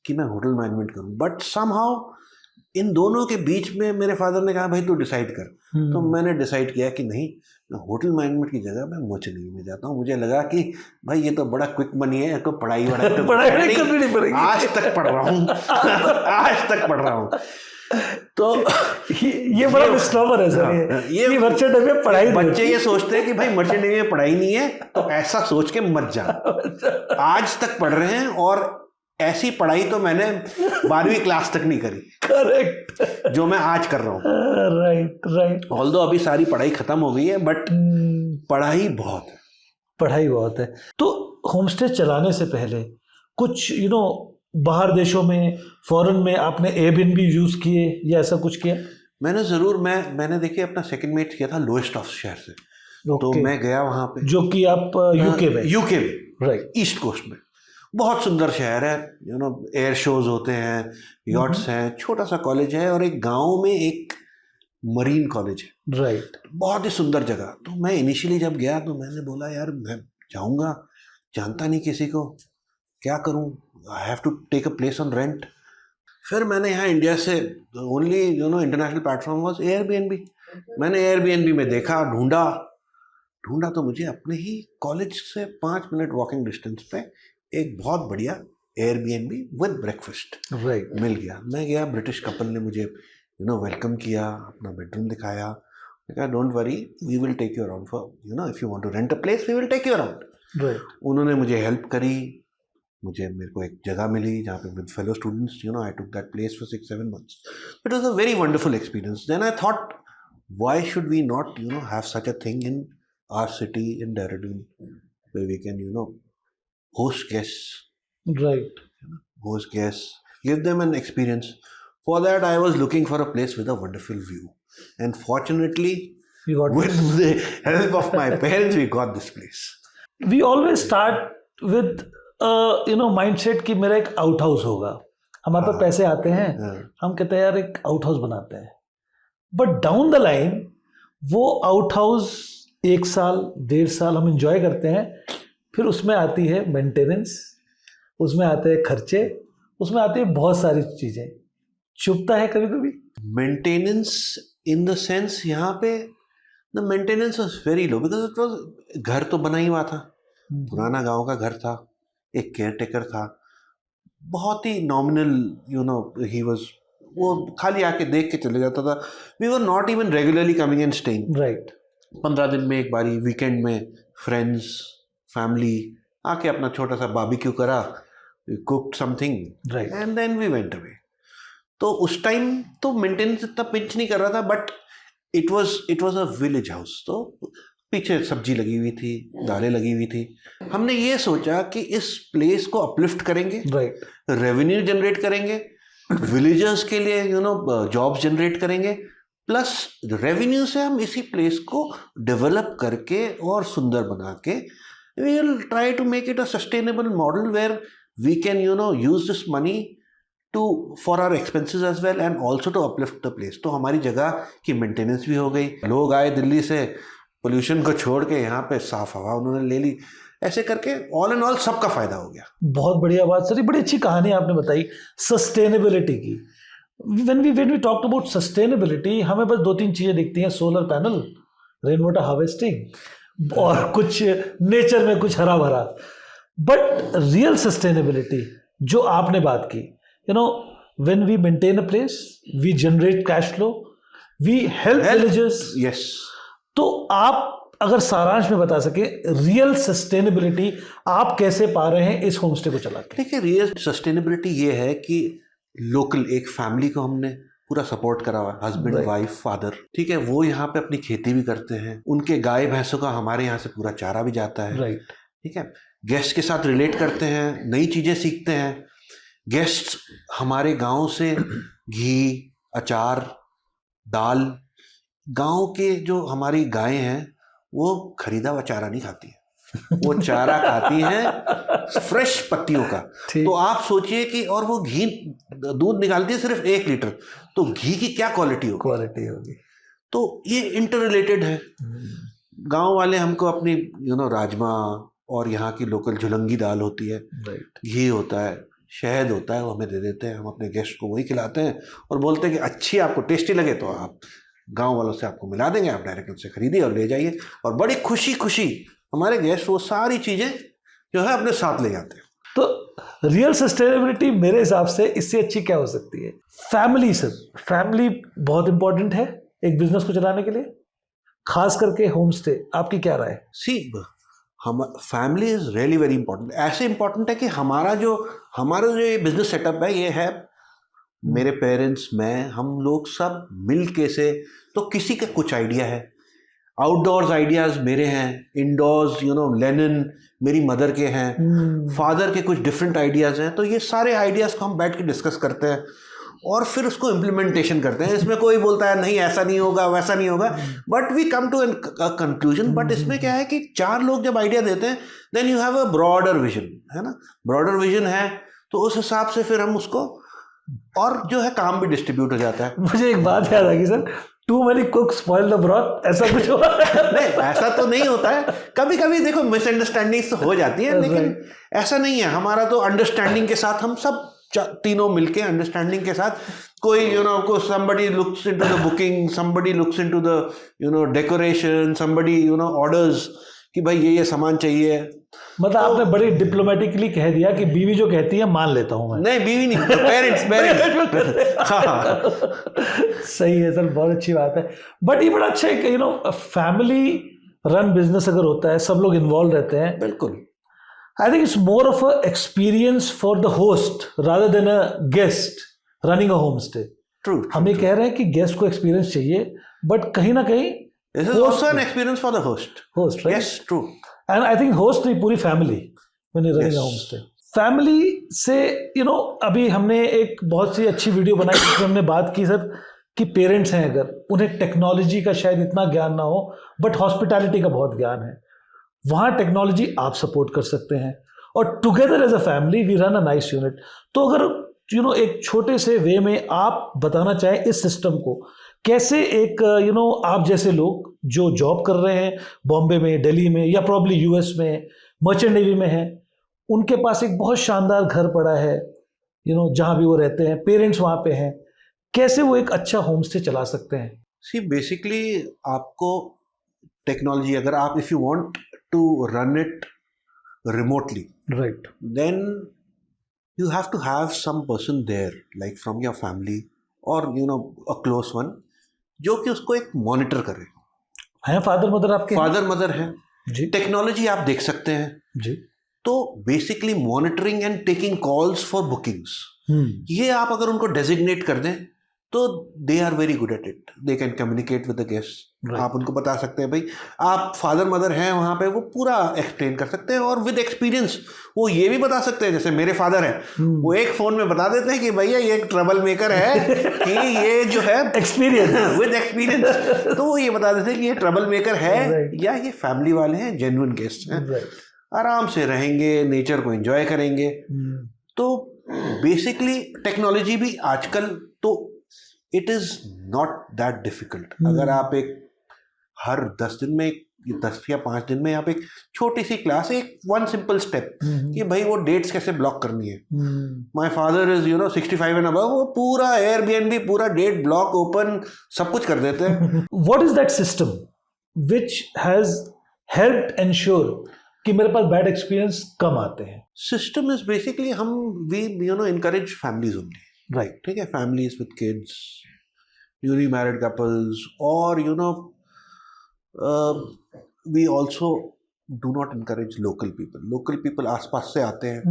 कि मैं होटल मैनेजमेंट करूं, बट समहाउ इन दोनों के बीच में मेरे फादर ने कहा भाई तू डिसाइड कर। तो मैंने डिसाइड किया कि नहीं, मैं होटल मैनेजमेंट की जगह मैं मर्चेंट नेवी में जाता हूँ। मुझे लगा कि भाई ये तो बड़ा क्विक मनी है, इसको पढ़ाई करनी नहीं पड़ेगी। आज तक पढ़ रहा हूँ तो ये बड़ा मिसनोमर है सर। ये मर्चेंट नेवी में पढ़ाई, बच्चे ये सोचते हैं कि भाई मर्चेंट नेवी में पढ़ाई नहीं है, तो ऐसा सोच के मत जा। आज तक पढ़ रहे हैं, और ऐसी पढ़ाई तो मैंने 12वीं क्लास तक नहीं करी, करेक्ट, जो मैं आज कर रहा हूँ। राइट। ऑल्दो अभी सारी पढ़ाई खत्म हो गई है, बट पढ़ाई बहुत है। तो होमस्टे चलाने से पहले कुछ बाहर देशों में, फॉरेन में आपने एयरबीएनबी यूज किए या ऐसा कुछ किया? मैंने ज़रूर, मैंने देखिए अपना सेकंड मेट किया था लोवेस्टॉफ्ट शहर से। तो Okay. मैं गया वहाँ पे, जो कि आप यूके में? यूके में, राइट। ईस्ट कोस्ट में। बहुत सुंदर शहर है, एयर शोज होते हैं, यॉट्स हैं, छोटा सा कॉलेज है और एक गांव में एक मरीन कॉलेज है। राइट। बहुत ही सुंदर जगह। तो मैं इनिशियली जब गया तो मैंने बोला यार मैं जाऊंगा, जानता नहीं किसी को, क्या करूं, I have to take a place on rent. फिर मैंने यहाँ इंडिया से only international platform was Airbnb. मैंने एयरबीएनबी में देखा, ढूंढा तो मुझे अपने ही कॉलेज से 5 मिनट वॉकिंग डिस्टेंस पे एक बहुत बढ़िया एयरबीएनबी विद ब्रेकफास्ट राइट। मिल गया। मैं गया, ब्रिटिश कपल ने मुझे वेलकम किया, अपना बेडरूम दिखाया, कहा don't worry we will take you around for if you want to rent a place we will take you around. Right. उन्होंने मुझे हेल्प करी, मेरे को एक जगह मिली जहाँ पे with fellow students I took that place for 6-7 months. It was a very wonderful experience. Then I thought why should we not have such a thing in our city in Dehradun where we can host guests. Right. Host guests, give them an experience. For that, I was looking for a place with a wonderful view, and fortunately, You got with the help of my parents, we got this place. We always start with mindset कि मेरा एक आउट हाउस होगा। हमारे पास पैसे आते हैं, हम कहते हैं यार एक आउट हाउस बनाते हैं, बट डाउन द लाइन वो आउट हाउस 1 साल 1.5 साल हम इंजॉय करते हैं, फिर उसमें आती है मेंटेनेंस, उसमें आते हैं खर्चे, उसमें आती है बहुत सारी चीजें। चुभता है कभी कभी। Maintenance in the sense यहाँ पे the maintenance was very low because it was, घर तो बना ही हुआ था, पुराना गांव का घर था, एक केयर टेकर था, बहुत ही नॉमिनल ही वाज, वो खाली आके देख के चले जाता था। We were not even regularly coming and staying. Right. 15 दिन में एक बारी, वीकेंड में फ्रेंड्स फैमिली आके अपना छोटा सा बारबेक्यू करा, cooked something Right. And then we went away. तो उस टाइम तो मेंटेनेंस इतना पिंच नहीं कर रहा था, but it was a village house. तो पीछे सब्जी लगी हुई थी, दालें लगी हुई थी। हमने ये सोचा कि इस प्लेस को अपलिफ्ट करेंगे, राइट। रेवेन्यू जनरेट करेंगे, विलेजर्स के लिए जॉब्स जनरेट करेंगे, प्लस रेवेन्यू से हम इसी प्लेस को डेवलप करके और सुंदर बना के we will try to make it a sustainable model where we can use this money for our expenses as well and also to uplift the place. तो हमारी जगह की मेंटेनेंस भी हो गई, लोग आए दिल्ली से पोल्यूशन को छोड़ के, यहाँ पे साफ हवा उन्होंने ले ली, ऐसे करके ऑल एंड ऑल सबका फायदा हो गया। बहुत बढ़िया बात सर, ये बड़ी अच्छी कहानी आपने बताई सस्टेनेबिलिटी की। when we talked about sustainability, हमें बस 2-3 चीजें दिखती हैं, solar panel, rain water harvesting और कुछ नेचर में कुछ हरा भरा। बट रियल सस्टेनेबिलिटी जो आपने बात की, when we maintain a place, we generate cash flow, we help villages. Yes. तो आप अगर सारांश में बता सके रियल सस्टेनेबिलिटी आप कैसे पा रहे हैं इस होमस्टे को चला के? देखिए, रियल सस्टेनेबिलिटी ये है कि लोकल एक फैमिली को हमने पूरा सपोर्ट करा हुआ, हस्बैंड वाइफ फादर, ठीक है, वो यहाँ पे अपनी खेती भी करते हैं, उनके गाय भैंसों का हमारे यहाँ से पूरा चारा भी जाता है, राइट। ठीक है, गेस्ट के साथ रिलेट करते हैं, नई चीज़ें सीखते हैं। गेस्ट हमारे गांव से घी, अचार, दाल, गांव के जो हमारी गायें हैं वो खरीदा हुआ चारा नहीं खाती है, वो चारा खाती हैं फ्रेश पत्तियों का। तो आप सोचिए कि, और वो घी, दूध निकालती है सिर्फ 1 लीटर, तो घी की क्या क्वालिटी होगी। तो ये इंटर रिलेटेड है। गांव वाले हमको अपनी राजमा और यहाँ की लोकल झुलंगी दाल होती है, घी होता है, शहद होता है, वो हमें दे देते हैं, हम अपने गेस्ट को वही खिलाते हैं और बोलते हैं कि अच्छी आपको टेस्टी लगे तो आप गांव वालों से आपको मिला देंगे, आप डायरेक्ट उनसे खरीदिए और ले जाइए। और बड़ी खुशी खुशी हमारे गेस्ट वो सारी चीज़ें जो है अपने साथ ले जाते हैं। तो रियल सस्टेनेबिलिटी मेरे हिसाब से इससे अच्छी क्या हो सकती है? फैमिली सर, फैमिली बहुत इंपॉर्टेंट है एक बिजनेस को चलाने के लिए, खास करके होम स्टे। आपकी क्या राय? सी, हम family is really very important. ऐसे इंपॉर्टेंट है कि हमारा जो ये बिजनेस सेटअप है, ये है मेरे पेरेंट्स, मैं, हम लोग सब मिल के से, तो किसी का कुछ आइडिया है, आउटडोर्स आइडियाज़ मेरे हैं, इंडोर्स लेनिन मेरी मदर के हैं, फादर के कुछ डिफरेंट आइडियाज़ हैं, तो ये सारे आइडियाज़ को हम बैठ के डिस्कस करते हैं और फिर उसको इम्प्लीमेंटेशन करते हैं। इसमें कोई बोलता है नहीं ऐसा नहीं होगा वैसा नहीं होगा, but we come to conclusion. But इसमें क्या है कि 4 लोग जब आइडिया देते हैं then you have a broader vision, है ना। ब्रॉडर विजन है तो उस हिसाब से फिर हम उसको, और जो है काम भी डिस्ट्रीब्यूट हो जाता है। मुझे एक बात याद आ गई sir, too many cook spoil the broth, ऐसा कुछ हुआ? नहीं, ऐसा तो नहीं होता है। कभी कभी देखो मिसअंडरस्टैंडिंग्स तो हो जाती है, लेकिन ऐसा नहीं है। हमारा तो अंडरस्टैंडिंग के साथ हम सब तीनों मिलके अंडरस्टैंडिंग के साथ, कोई को somebody looks into the booking, somebody looks into the decoration, somebody orders कि भाई ये सामान चाहिए। मतलब आपने बड़ी डिप्लोमेटिकली कह दिया कि बीवी जो कहती है मान लेता हूँ मैं। नहीं, बीवी नहीं, पेरेंट्स। हाँ, सही है सर, बहुत अच्छी बात है। बट ये बड़ा अच्छा है, फैमिली रन बिजनेस अगर होता है, सब लोग इन्वॉल्व रहते हैं, बिल्कुल। आई think it's more of a experience for the host rather than a guest running a home stay. True. हम ये कह रहे हैं कि गेस्ट को एक्सपीरियंस चाहिए, बट कहीं ना कहीं this is also an experience for the host. Right? Yes, true. And I think host नहीं, पूरी family when you running a home stay. Family से अभी हमने एक बहुत सी अच्छी वीडियो बनाई जिसमें हमने बात की सर कि पेरेंट्स हैं अगर उन्हें टेक्नोलॉजी का शायद इतना ज्ञान ना हो, बट हॉस्पिटैलिटी का बहुत ज्ञान है, वहाँ टेक्नोलॉजी आप सपोर्ट कर सकते हैं, और together as a family we run a nice unit. तो अगर एक छोटे से वे में आप बताना चाहें इस सिस्टम को कैसे एक आप जैसे लोग जो जॉब कर रहे हैं बॉम्बे में, दिल्ली में, या प्रॉब्ली यूएस में, मर्चेंट नेवी में हैं, उनके पास एक बहुत शानदार घर पड़ा है, जहाँ भी वो रहते हैं, पेरेंट्स वहाँ पे हैं, कैसे वो एक अच्छा होम स्टे चला सकते हैं? सी बेसिकली आपको टेक्नोलॉजी, अगर आप if you want to run it remotely, right, then you have to have some person there, like from your family or a close one, जो कि उसको एक मॉनिटर करे। हैं फादर मदर आपके? फादर मदर हैं जी, टेक्नोलॉजी आप देख सकते हैं जी। तो basically monitoring and taking calls for bookings, ये आप अगर उनको डेजिग्नेट कर दें तो they are very good at it, they can communicate with the guest. आप उनको बता सकते हैं भाई आप फादर मदर हैं वहाँ पे, वो पूरा एक्सप्लेन कर सकते हैं, और विद एक्सपीरियंस वो ये भी बता सकते हैं, जैसे मेरे फादर हैं वो एक फ़ोन में बता देते हैं कि भैया ये एक ट्रबल मेकर है कि ये जो है एक्सपीरियंस विद एक्सपीरियंस, तो वो ये बता देते हैं कि ये ट्रबल मेकर है या ये फैमिली वाले हैं, जेन्युइन गेस्ट हैं, आराम से रहेंगे, नेचर को एंजॉय करेंगे। तो बेसिकली टेक्नोलॉजी भी आजकल तो it is not that difficult. अगर आप एक हर 10 दिन में 10 या 5 दिन में आप एक छोटी सी क्लास, एक वन सिंपल स्टेप कि भाई वो डेट्स कैसे ब्लॉक करनी है। My father is 65 and above, वो पूरा एयरबीएनबी पूरा डेट ब्लॉक ओपन सब कुछ कर देते हैं। What is that system which has helped ensure कि मेरे पास बैड एक्सपीरियंस कम आते हैं? सिस्टम इज बेसिकली हम we encourage families only, right? ठीक है, families with kids, newly married couples, और we also do not encourage local people. Local people आसपास से आते हैं,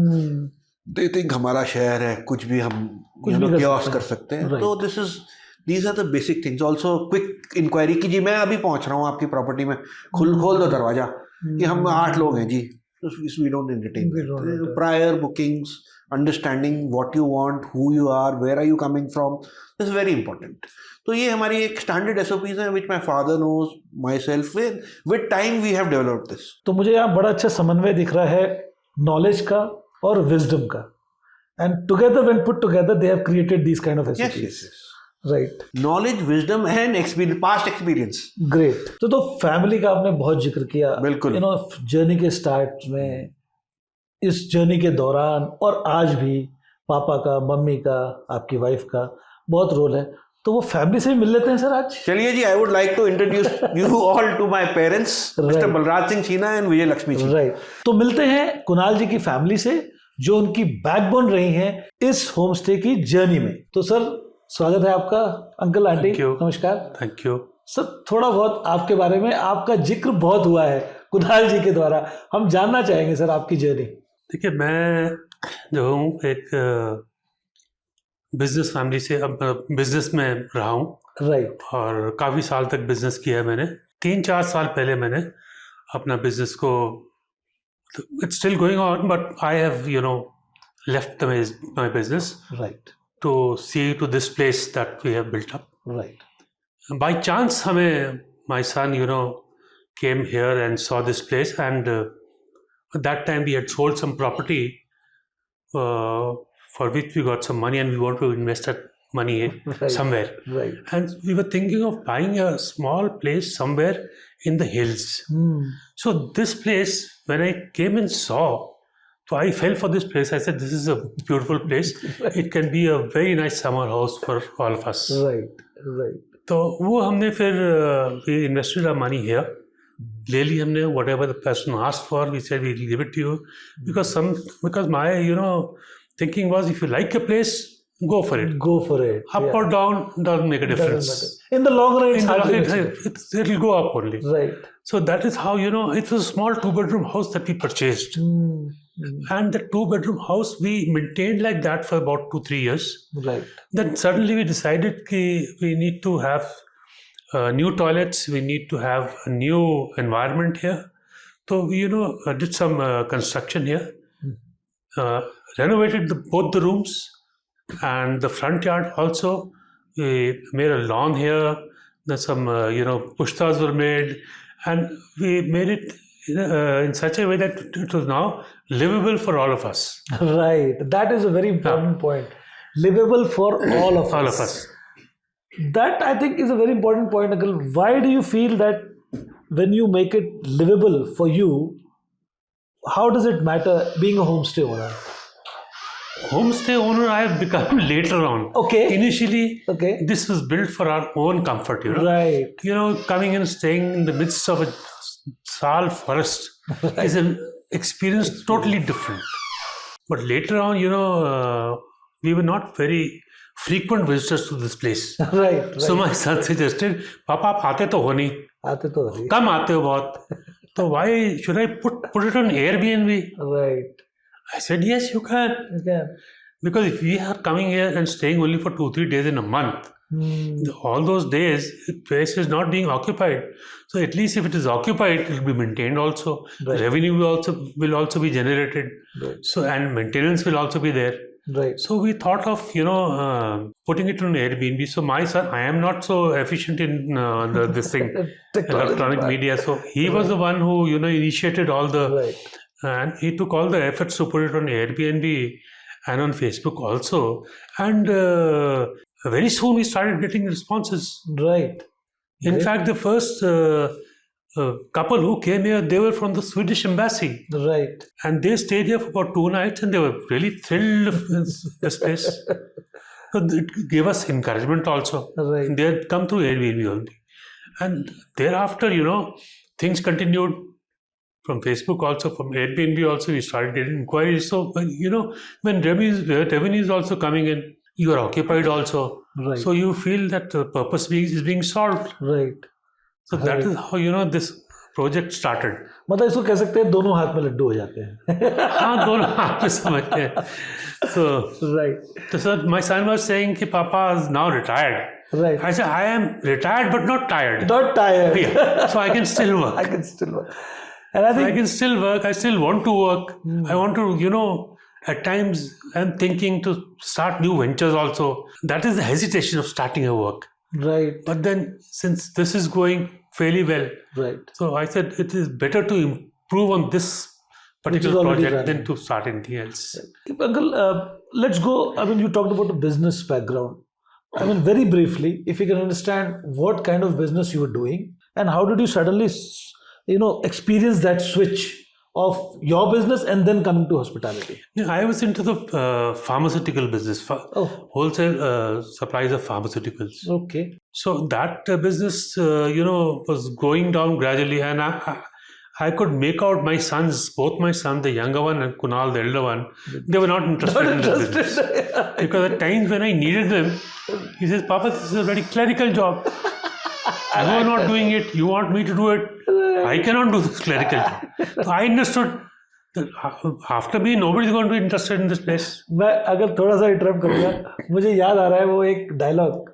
दे थिंक हमारा शहर है, कुछ भी हम क्योस कर सकते हैं। तो these are the basic things. Also quick inquiry की जी मैं अभी पहुंच रहा हूँ आपकी प्रॉपर्टी में, खोल दो दरवाजा कि हम 8 लोग हैं जी, we don't entertain that. Prior bookings, understanding what you want, who you are, where are you coming from, is very important. तो ये हमारी एक standard SOPs हैं which my father knows, myself, with time we have developed this. तो मुझे यहाँ बड़ा अच्छा समन्वय दिख रहा है नॉलेज का और विजडम का, and together when put together they have created these kind of SOPs. Yes. Right, knowledge, wisdom and experience, past experience. Great. तो फैमिली का आपने बहुत जिक्र किया, बिल्कुल। जर्नी के स्टार्ट में, इस जर्नी के दौरान, और आज भी पापा का, मम्मी का, आपकी वाइफ का बहुत रोल है। तो वो फैमिली से भी मिल लेते हैं सर आज? चलिए जी, I would like to introduce you all to my parents, Mister Balraj Singh Chhina and Vijay Lakshmi ji. Right, तो मिलते हैं कुणाल जी की फैमिली से जो उनकी बैकबोन रही हैं इस होम स्टे की जर्नी में। तो सर स्वागत है आपका, अंकल आंटी नमस्कार। Thank you sir. थोड़ा बहुत आपके बारे में, आपका जिक्र बहुत हुआ है कुणाल जी के द्वारा, हम जानना चाहेंगे सर आपकी जर्नी। देखिए, मैं जो हूँ एक बिजनेस फैमिली से, अब बिजनेस में रहा हूँ, राइट, और काफ़ी साल तक बिजनेस किया है मैंने। 3-4 साल पहले मैंने अपना बिजनेस को it's still going on, but I have, left my business Right. to see to this place that we have built up. Right. By chance, my son, came here and saw this place, and at that time we had sold some property for which we got some money, and we want to invest that money Right. somewhere. Right. And we were thinking of buying a small place somewhere in the hills. So this place, when I came and saw, so I fell for this place. I said, this is a beautiful place. It can be a very nice summer house for all of us. Right. Right. तो वो हमने फिर we invested our money here. ले ली हमने, whatever the person asked for, we said we'll give it to you. Because my thinking was, if you like a place, go for it. Go for it. Up yeah. or down doesn't make a Doesn't difference. matter. In the long run, it's In the hardly long- much. it'll go up only. Right. So that is how, it was a small 2-bedroom house that we purchased. And the 2-bedroom house, we maintained like that for about 2-3 years. Right. Then suddenly we decided that we need to have new toilets, we need to have a new environment here. So we, did some construction here, renovated both the rooms and the front yard also. We made a lawn here. Then some, pushtas were made, and we made it in such a way that it was now livable for all of us. Right. That is a very important point. Livable for all of us. All of us. That, I think, is a very important point, Akhil. Why do you feel that when you make it livable for you, how does it matter being a homestay owner? Homestay owner I have become later on. Okay. Initially, Okay. this was built for our own comfort, Right. Coming and staying in the midst of a sal forest is an experience totally different. But later on, we were not very frequent visitors to this place. Right. So my son suggested, Papa, आप आते तो हो नहीं, आते तो रही. कम आते हो बहुत. So why should I put it on Airbnb? Right. I said, yes, you can. Okay. Because if we are coming here and staying only for 2-3 days in a month, all those days, the place is not being occupied. So at least if it is occupied, it will be maintained also. Right. Revenue will also be generated. Right. So, and maintenance will also be there. Right. So we thought of, putting it on Airbnb. So my son, I am not so efficient in this thing, Technology electronic part. media. So he was the one who, initiated all the, Right. and he took all the efforts to put it on Airbnb and on Facebook also. And very soon we started getting responses. Right. In Great. fact, the first couple who came here, they were from the Swedish embassy. Right. And they stayed here for about 2 nights, and they were really thrilled of this place. So it gave us encouragement also. Right. And they had come through Airbnb only. And thereafter, things continued from Facebook also, from Airbnb also, we started getting inquiries. So, when revenue is also coming in, you are occupied also. Right. So you feel that the purpose is being solved. Right. So that is how, this project started. मतलब इसको कह सकते हैं दोनों हाथ में लड्डू हो जाते हैं. हाँ, दोनों हाथ में समझते हैं. So, Right. so my son was saying that Papa is now retired. Right. I said, I am retired but not tired. Not tired. Yeah. So I can still work. I can still work. And I I think can still work. I still want to work. I want to, at times I'm thinking to start new ventures also. That is the hesitation of starting a work. right. But then since this is going fairly well, Right. so I said it is better to improve on this Which is particular already project than running. to start anything else. Uncle, let's go. I mean, you talked about a business background. I mean, very briefly, if you can understand what kind of business you were doing and how did you suddenly, experience that switch of your business and then coming to hospitality? Yeah, I was into the pharmaceutical business, Oh, wholesale supplies of pharmaceuticals. okay. So that business, was going down gradually, and I could make out both my sons, the younger one and Kunal, the elder one, they were not interested in this business. Because at times when I needed them, he says, Papa, this is a very clerical job. You are not doing it. You want me to do it. I cannot do this clerical job. So I understood that after me, nobody is going to be interested in this place. मैं अगर थोड़ा सा इंटरप्ट करूँगा, मुझे याद आ रहा है वो एक डायलॉग,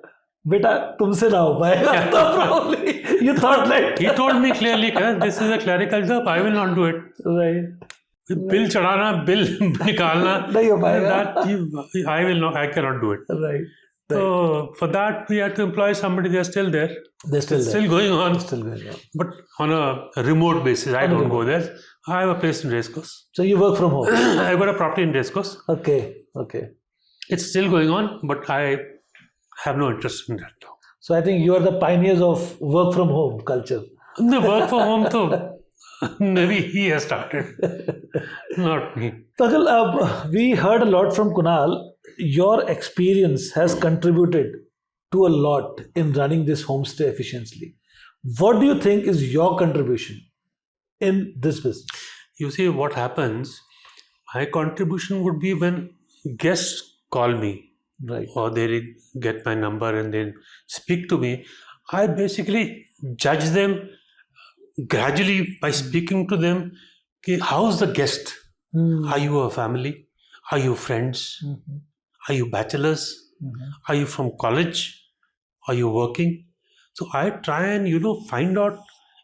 बेटा तुमसे ना हो पाएगा. तो probably you thought like He told me clearly, this is a clerical job. I will not do it. right. Bill चढ़ाना, बिल निकालना, नहीं हो पाएगा। I cannot do it. Right. So for that we had to employ somebody. They're still there. They're still It's there. still going on, Still going on. but on a remote basis. I On a don't go remote. there. I have a place in Racecourse. So you work from home. I've got a property in Racecourse. Okay. Okay. It's still going on, but I have no interest in that now. So I think you are the pioneers of work from home culture. The work from home, though, maybe he has started, not me. Pagal, we heard a lot from Kunal. Your experience has contributed to a lot in running this homestay efficiently. What do you think is your contribution in this business? You see, what happens, my contribution would be when guests call me Right. or they get my number and then speak to me. I basically judge them gradually by speaking to them. Okay, how's the guest? Are you a family? Are you friends? Are you bachelors? Are you from college? Are you working? So I try and find out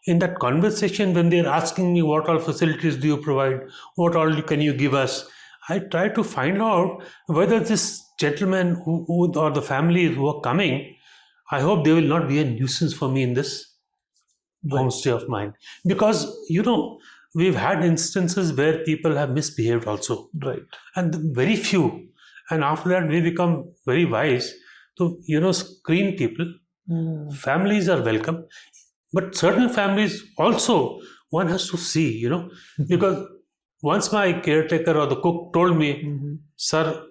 in that conversation when they're asking me what all facilities do you provide, what all can you give us. I try to find out whether this gentleman who or the families who are coming, I hope they will not be a nuisance for me in this homestay of mine. Because we've had instances where people have misbehaved also, Right. and very few. And after that, we become very wise to, screen people. Families are welcome, but certain families also one has to see, because once my caretaker or the cook told me, sir,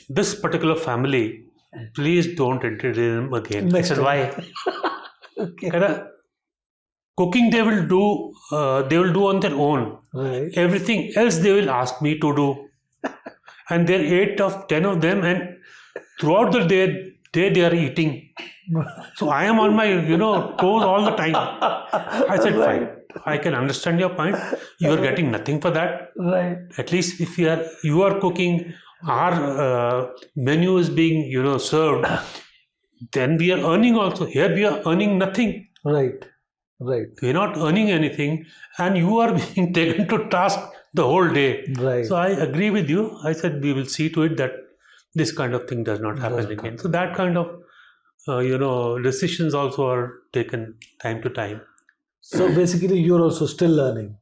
this particular family, please don't entertain them again. Next I said, time. why? Okay. Cooking they will do on their own. Right. Everything else they will ask me to do. And there are 8 of 10 of them, and throughout the day they are eating. So I am on my toes all the time. I said, fine, I can understand your point. You are getting nothing for that. Right. At least if you are cooking, our menu is being served, then we are earning also. Here we are earning nothing. Right. Right. We are not earning anything, and you are being taken to task the whole day. Right. So I agree with you. I said we will see to it that this kind of thing does not happen again. So that kind of decisions also are taken time to time. So basically, you're also still learning.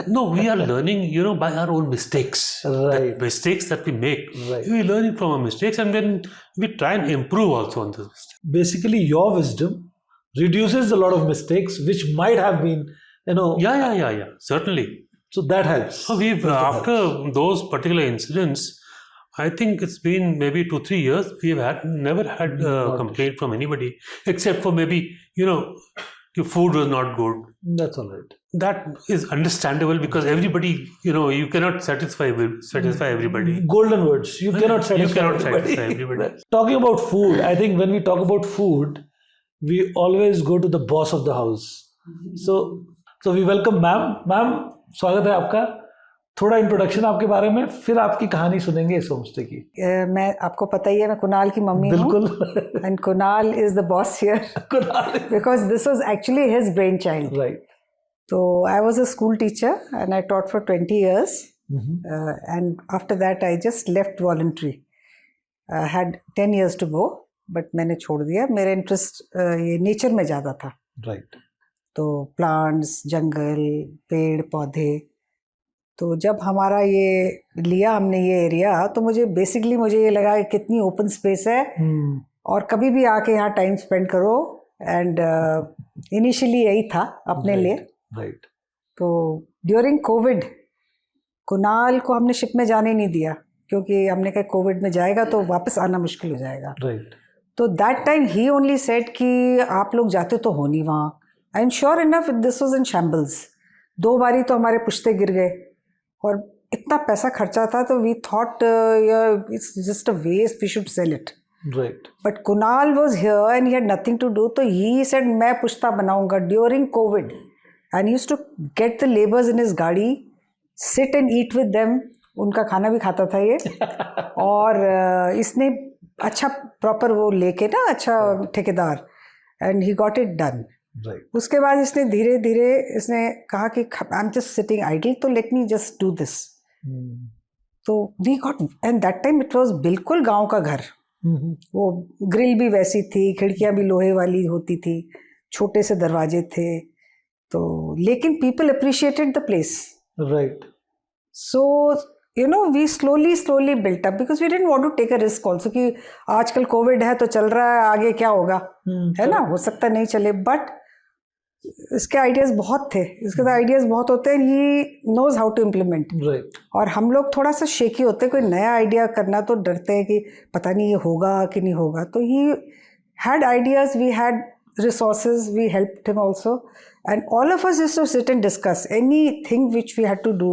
No, we are learning, by our own mistakes. Right. The mistakes that we make. Right. We are learning from our mistakes, and then we try and improve also on this. Basically, your wisdom reduces a lot of mistakes which might have been, Yeah. Certainly. So that helps. So we've after those particular incidents, I think it's been maybe 2-3 years. We've never had a complaint from anybody, except for maybe the food was not good. That's all right. That is understandable because everybody, you cannot satisfy everybody. Golden words. You cannot satisfy everybody. Talking about food, I think when we talk about food, we always go to the boss of the house. So we welcome ma'am. Ma'am, स्वागत है आपका. थोड़ा इंट्रोडक्शन आपके बारे में, फिर आपकी कहानी सुनेंगे इस होमस्टे की. मैं आपको पता ही है मैं कुणाल की मम्मी हूँ. बिल्कुल. And Kunal is the boss here because this was actually his brainchild. Right. So I was a school teacher and I taught for 20 years. And after that I just left voluntary. I had 10 years to go, but मैंने छोड़ दिया. मेरा इंटरेस्ट ये नेचर में ज़्यादा था. Right. तो प्लांट्स, जंगल, पेड़ पौधे. तो जब हमारा ये लिया हमने ये एरिया, तो मुझे ये लगा कि कितनी ओपन स्पेस है और कभी भी आके यहाँ टाइम स्पेंड करो. एंड इनिशियली यही था अपने लिए. राइट. तो ड्यूरिंग कोविड कुणाल को हमने शिप में जाने नहीं दिया क्योंकि हमने कहा कोविड में जाएगा तो वापस आना मुश्किल हो जाएगा. राइट. तो that time he only said कि आप लोग जाते तो हो नहीं वहाँ. I am sure enough this was in shambles. 2 बारी तो हमारे पुश्ते गिर गए और इतना पैसा खर्चा था, तो we thought it's just a waste, we should sell it. Right. But Kunal was here and he had nothing to do, तो ही सेड मैं पुश्ता बनाऊंगा during COVID. And used to get the labours in his गाड़ी, sit and eat with them. उनका खाना भी खाता था ये. और इसने अच्छा प्रॉपर वो लेके ना, अच्छा ठेकेदार, and he got it done. Right. उसके बाद इसने धीरे धीरे इसने कहा कि I am just sitting idle, तो let me just do this. तो we got, and that time it was बिल्कुल गांव का घर. वो ग्रिल भी वैसी थी, खिड़कियां भी लोहे वाली होती थी, छोटे से दरवाजे थे. तो लेकिन people appreciated the place. Right. So, you know, we slowly built up because we didn't want to take a risk also कि आजकल कोविड है तो चल रहा है, आगे क्या होगा, है ना, हो सकता नहीं चले. बट इसके आइडियाज़ बहुत थे, इसके आइडियाज़ बहुत होते हैं. He knows how to implement. Right. और हम लोग थोड़ा सा शेकी होते हैं, कोई नया आइडिया करना तो डरते हैं कि पता नहीं ये होगा कि नहीं होगा. तो he had ideas, we had resources, we helped him also, and all of us used to sit and discuss anything which we had to do.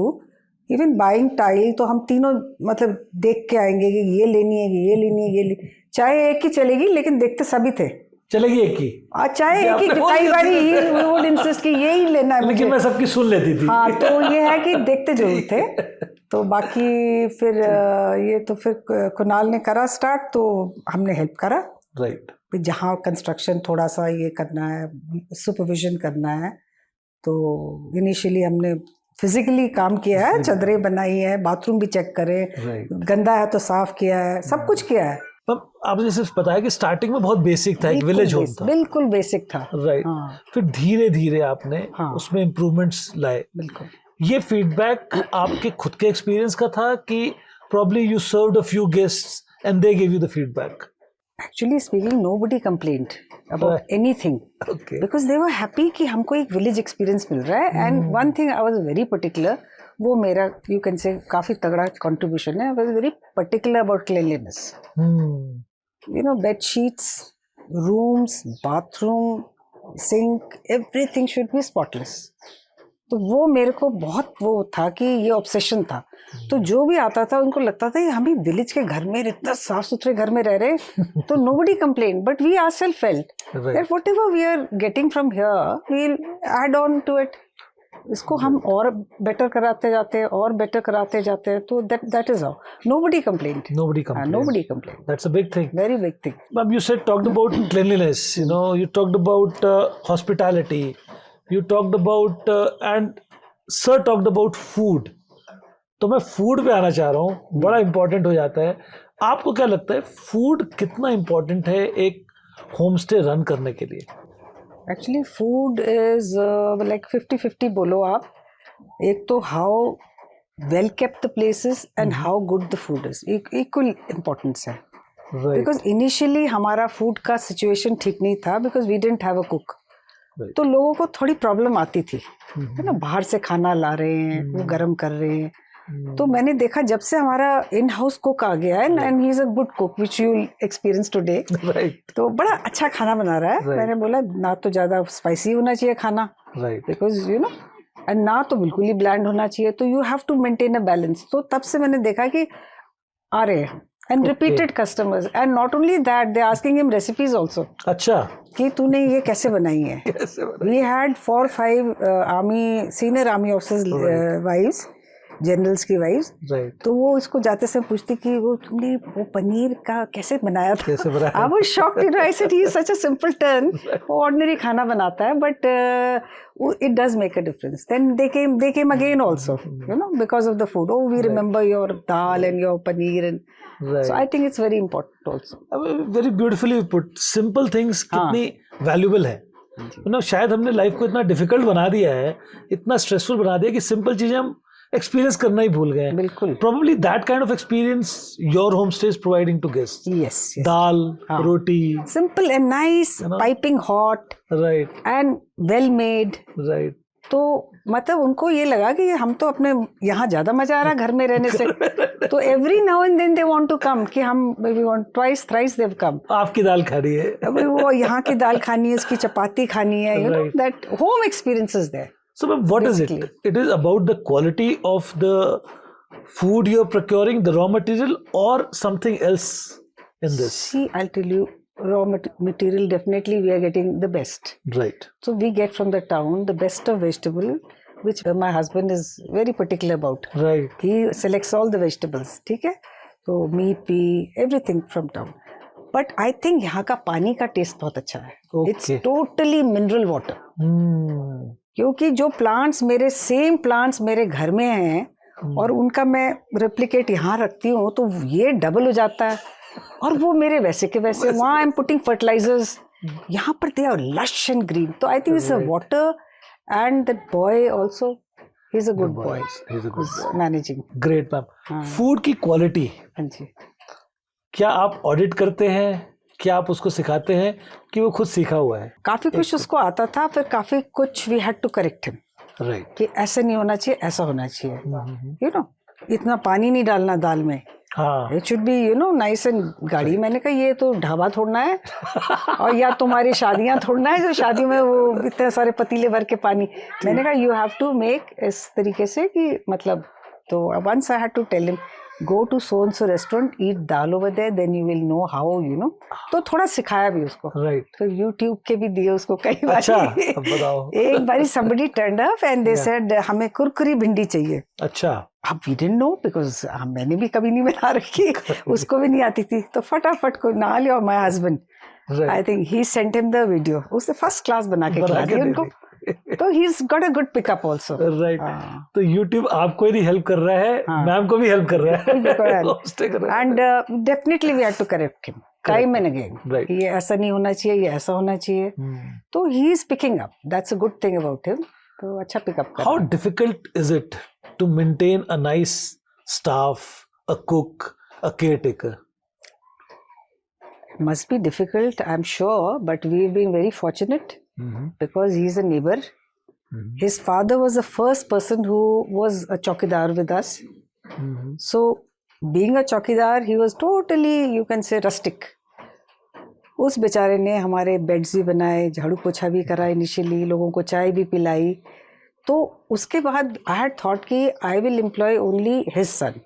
Even buying tile, तो हम तीनों मतलब देख के आएंगे कि ये लेनी है, ये लेनी है, ये लेनी. चाहे एक ही चलेगी लेकिन देखते सभी थे. चलेगी एक ही. चाहे एक ही, कई बार ही वुड इंसिस्ट कि ये ही लेना है. लेकिन मैं सबकी सुन लेती थी. हाँ, तो ये है कि देखते जरूर थे. तो बाकी फिर ये तो फिर कुणाल ने करा स्टार्ट, तो हमने हेल्प करा. राइट. जहाँ कंस्ट्रक्शन थोड़ा सा ये करना है, सुपरविजन करना है, तो इनिशियली हमने फिजिकली काम किया है, चदरें बनाई है, बाथरूम भी चेक करे, गंदा है तो साफ किया है, सब कुछ किया है. आपने सिर्फ बताया कि स्टार्टिंग में बहुत बेसिक था, एक विलेज होम था. बिल्कुल बेसिक था. राइट. फिर धीरे धीरे आपने उसमें इम्प्रूवमेंट्स लाए. बिल्कुल. ये फीडबैक आपके खुद के एक्सपीरियंस का था कि probably you served a few guests and they give you the feedback? Actually speaking, nobody complained about anything. Okay. Because they were happy कि हमको एक village experience मिल रहा है. And one thing I was very particular, वो मेरा you can say काफी तगड़ा contribution है. I was very particular about cleanliness. You know, bed sheets, rooms, bathroom, sink, everything should be spotless. तो वो मेरे को बहुत वो था कि ये ऑब्सेशन था. तो जो भी आता था उनको लगता था कि हम ही विलेज के घर में, इतना साफ सुथरे घर में रह रहे. तो nobody complained, but we ourselves felt that whatever we are getting from here, we'll add on to it. इसको हम और बेटर कराते जाते हैं, और बेटर कराते जाते हैं. तो that is how. Nobody complained. Nobody complained. Nobody complained. That's a big thing. Very big thing. Ma'am, you talked about cleanliness. You know, you talked about hospitality. You talked about and sir talked about food. तो मैं फूड पे आना चाह रहा हूँ, बड़ा इम्पोर्टेंट हो जाता है. आपको क्या लगता है फूड कितना इम्पोर्टेंट है एक होम स्टे रन करने के लिए? एक्चुअली फूड इज लाइक 50-50 बोलो आप. एक तो how well kept the places and how good the food is, equal importance है. बिकॉज इनिशियली हमारा फूड का सिचुएशन ठीक नहीं था, because we didn't have a cook. तो लोगों को थोड़ी प्रॉब्लम आती थी, है ना, बाहर से खाना ला रहे हैं, वो गर्म कर रहे हैं. तो मैंने देखा जब से हमारा इन हाउस कुक आ गया है, and he is a good cook which you experience today, तो बड़ा अच्छा खाना बना रहा है. मैंने बोला ना तो ज़्यादा स्पाइसी होना चाहिए खाना, बिकॉज यू नो, एंड ना तो बिल्कुल ही ब्लैंड होना चाहिए. तो you have to maintain a balance. तो तब से मैंने देखा कि आ रहे हैं, and repeated customers, and not only that, they asking him recipes also. अच्छा, कि तूने ये कैसे बनाई है. We had 4-5 army, senior army officers wives, generals की वाइव्स. तो वो इसको जाते समय पूछती कि वो तुमने वो पनीर का कैसे बनाया था. I was shocked, you know. I said he is such a simple turn, वो ऑर्डिनरी खाना बनाता है, but it does make a difference. Then they came again also, you know, because of the food. Oh, we remember your dal and your paneer, and so I think it's very important also. Very beautifully put. Simple things कितनी valuable है. You know, शायद हमने लाइफ को इतना डिफिकल्ट बना दिया है, इतना स्ट्रेसफुल बना दिया कि सिंपल चीजें हम एक्सपीरियंस करना ही भूल गए. बिल्कुल. Probably that kind of experience your homestay is providing to guests. Yes. Dal, roti. Simple and nice, you know? Piping hot. Right. And well made. Right. तो मतलब उनको ये लगा कि हम तो अपने यहाँ ज़्यादा मजा आ रहा है घर में रहने से. तो every now and then they want to come, कि हम we want twice thrice they've come. आपकी दाल खानी है. अभी वो यहाँ की दाल खानी है, इसकी चपाती खानी है. You know, that home experience is there. So what basically is it? It is about the quality of the food you're procuring, the raw material, or something else in this? See, I'll tell you, raw material definitely we are getting the best. Right. So we get from the town the best of vegetable, which my husband is very particular about. Right. He selects all the vegetables. ठीक है? So meat, pea, everything from town. But I think यहाँ का पानी का टेस्ट बहुत अच्छा है. Okay. It's totally mineral water. क्योंकि जो प्लांट्स सेम प्लांट्स मेरे घर में हैं और उनका मैं रेप्लिकेट यहाँ रखती हूँ तो ये डबल हो जाता है. और वो मेरे वैसे के वैसे, वहाँ आई एम पुटिंग फर्टिलाइजर्स, यहाँ पर they are lush and green. तो I think it's a water and that boy also, he is a good boy, He's a good boy. Managing. Great ma'am. Food की क्वालिटी हाँ जी. क्या आप ऑडिट करते हैं, क्या आप उसको सिखाते हैं कि वो खुद सीखा हुआ है? काफी कुछ उसको आता था, फिर काफी कुछ we had to correct him right. कि ऐसे नहीं होना चाहिए, ऐसा होना चाहिए. यू नो, इतना पानी नहीं डालना दाल में. हाँ. It should be you know nice and गाढ़ी. मैंने कहा ये तो ढाबा थोड़ना है और या तुम्हारी शादियां थोड़ना है जो शादियों में वो इतने सारे पतीले भर के पानी. मैंने कहा यू हैव टू मेक इस तरीके से कि मतलब. तो once I had to tell him go to so and so restaurant, eat dal over there, then you will know how, you know. तो थोड़ा सिखाया भी उसको. राइट. तो यूट्यूब के भी दिए उसको कई बार. अच्छा, अब बताओ. एक बारी somebody turned up and they said हमें कुरकुरी भिंडी चाहिए. अच्छा. अब we didn't know because मैंने भी कभी नहीं बना रखी, उसको भी नहीं आती थी. तो फटाफट को ना लिया. My husband, I think he sent him the video. उसने फर्स्ट क्लास बना के खिला दी उनको. तो he is got a good pickup also. Right. तो YouTube आपको ही हेल्प कर रहा है, मैम को भी हेल्प कर रहा है. And definitely we had to correct him time and again. Right. ये ऐसा नहीं होना चाहिए, ये ऐसा होना चाहिए. तो he is picking up. That's a good thing about him. तो अच्छा पिकअप कर. How difficult is it to maintain a nice staff, a cook, a caretaker? Must be difficult, I'm sure, but we've been very fortunate because he's a neighbor. His father was the first person who was a chowkidar with us. So, being a chowkidar, he was totally, you can say, rustic. उस बेचारे ने हमारे बेड्स भी बनाए, झाड़ू पोछा भी करा इनिशियली, लोगों को चाय भी पिलाई. तो उसके बाद आई हैड थॉट कि I will employ only his son.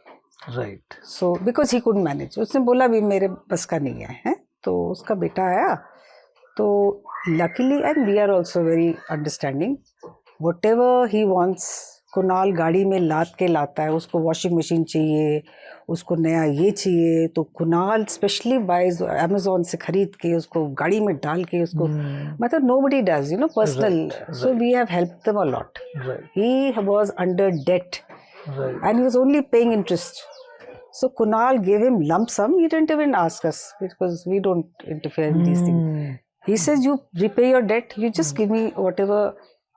Right. So because he could manage. उसने बोला भी मेरे बस का नहीं है. तो उसका बेटा आया. तो luckily and we are also very understanding. Whatever he wants, Kunal गाड़ी में लाद के लाता है. उसको वॉशिंग मशीन चाहिए, उसको नया ये चाहिए, तो कुणाल स्पेशली बाइज अमेजोन से खरीद के उसको गाड़ी में डाल के उसको, मतलब nobody does, you know, personal. So we have helped them a lot. Right. He was under debt. Right. And he was only paying interest. So Kunal gave him lump sum. He didn't even ask us because we don't interfere in these things. He says, you repay your debt, you just give me whatever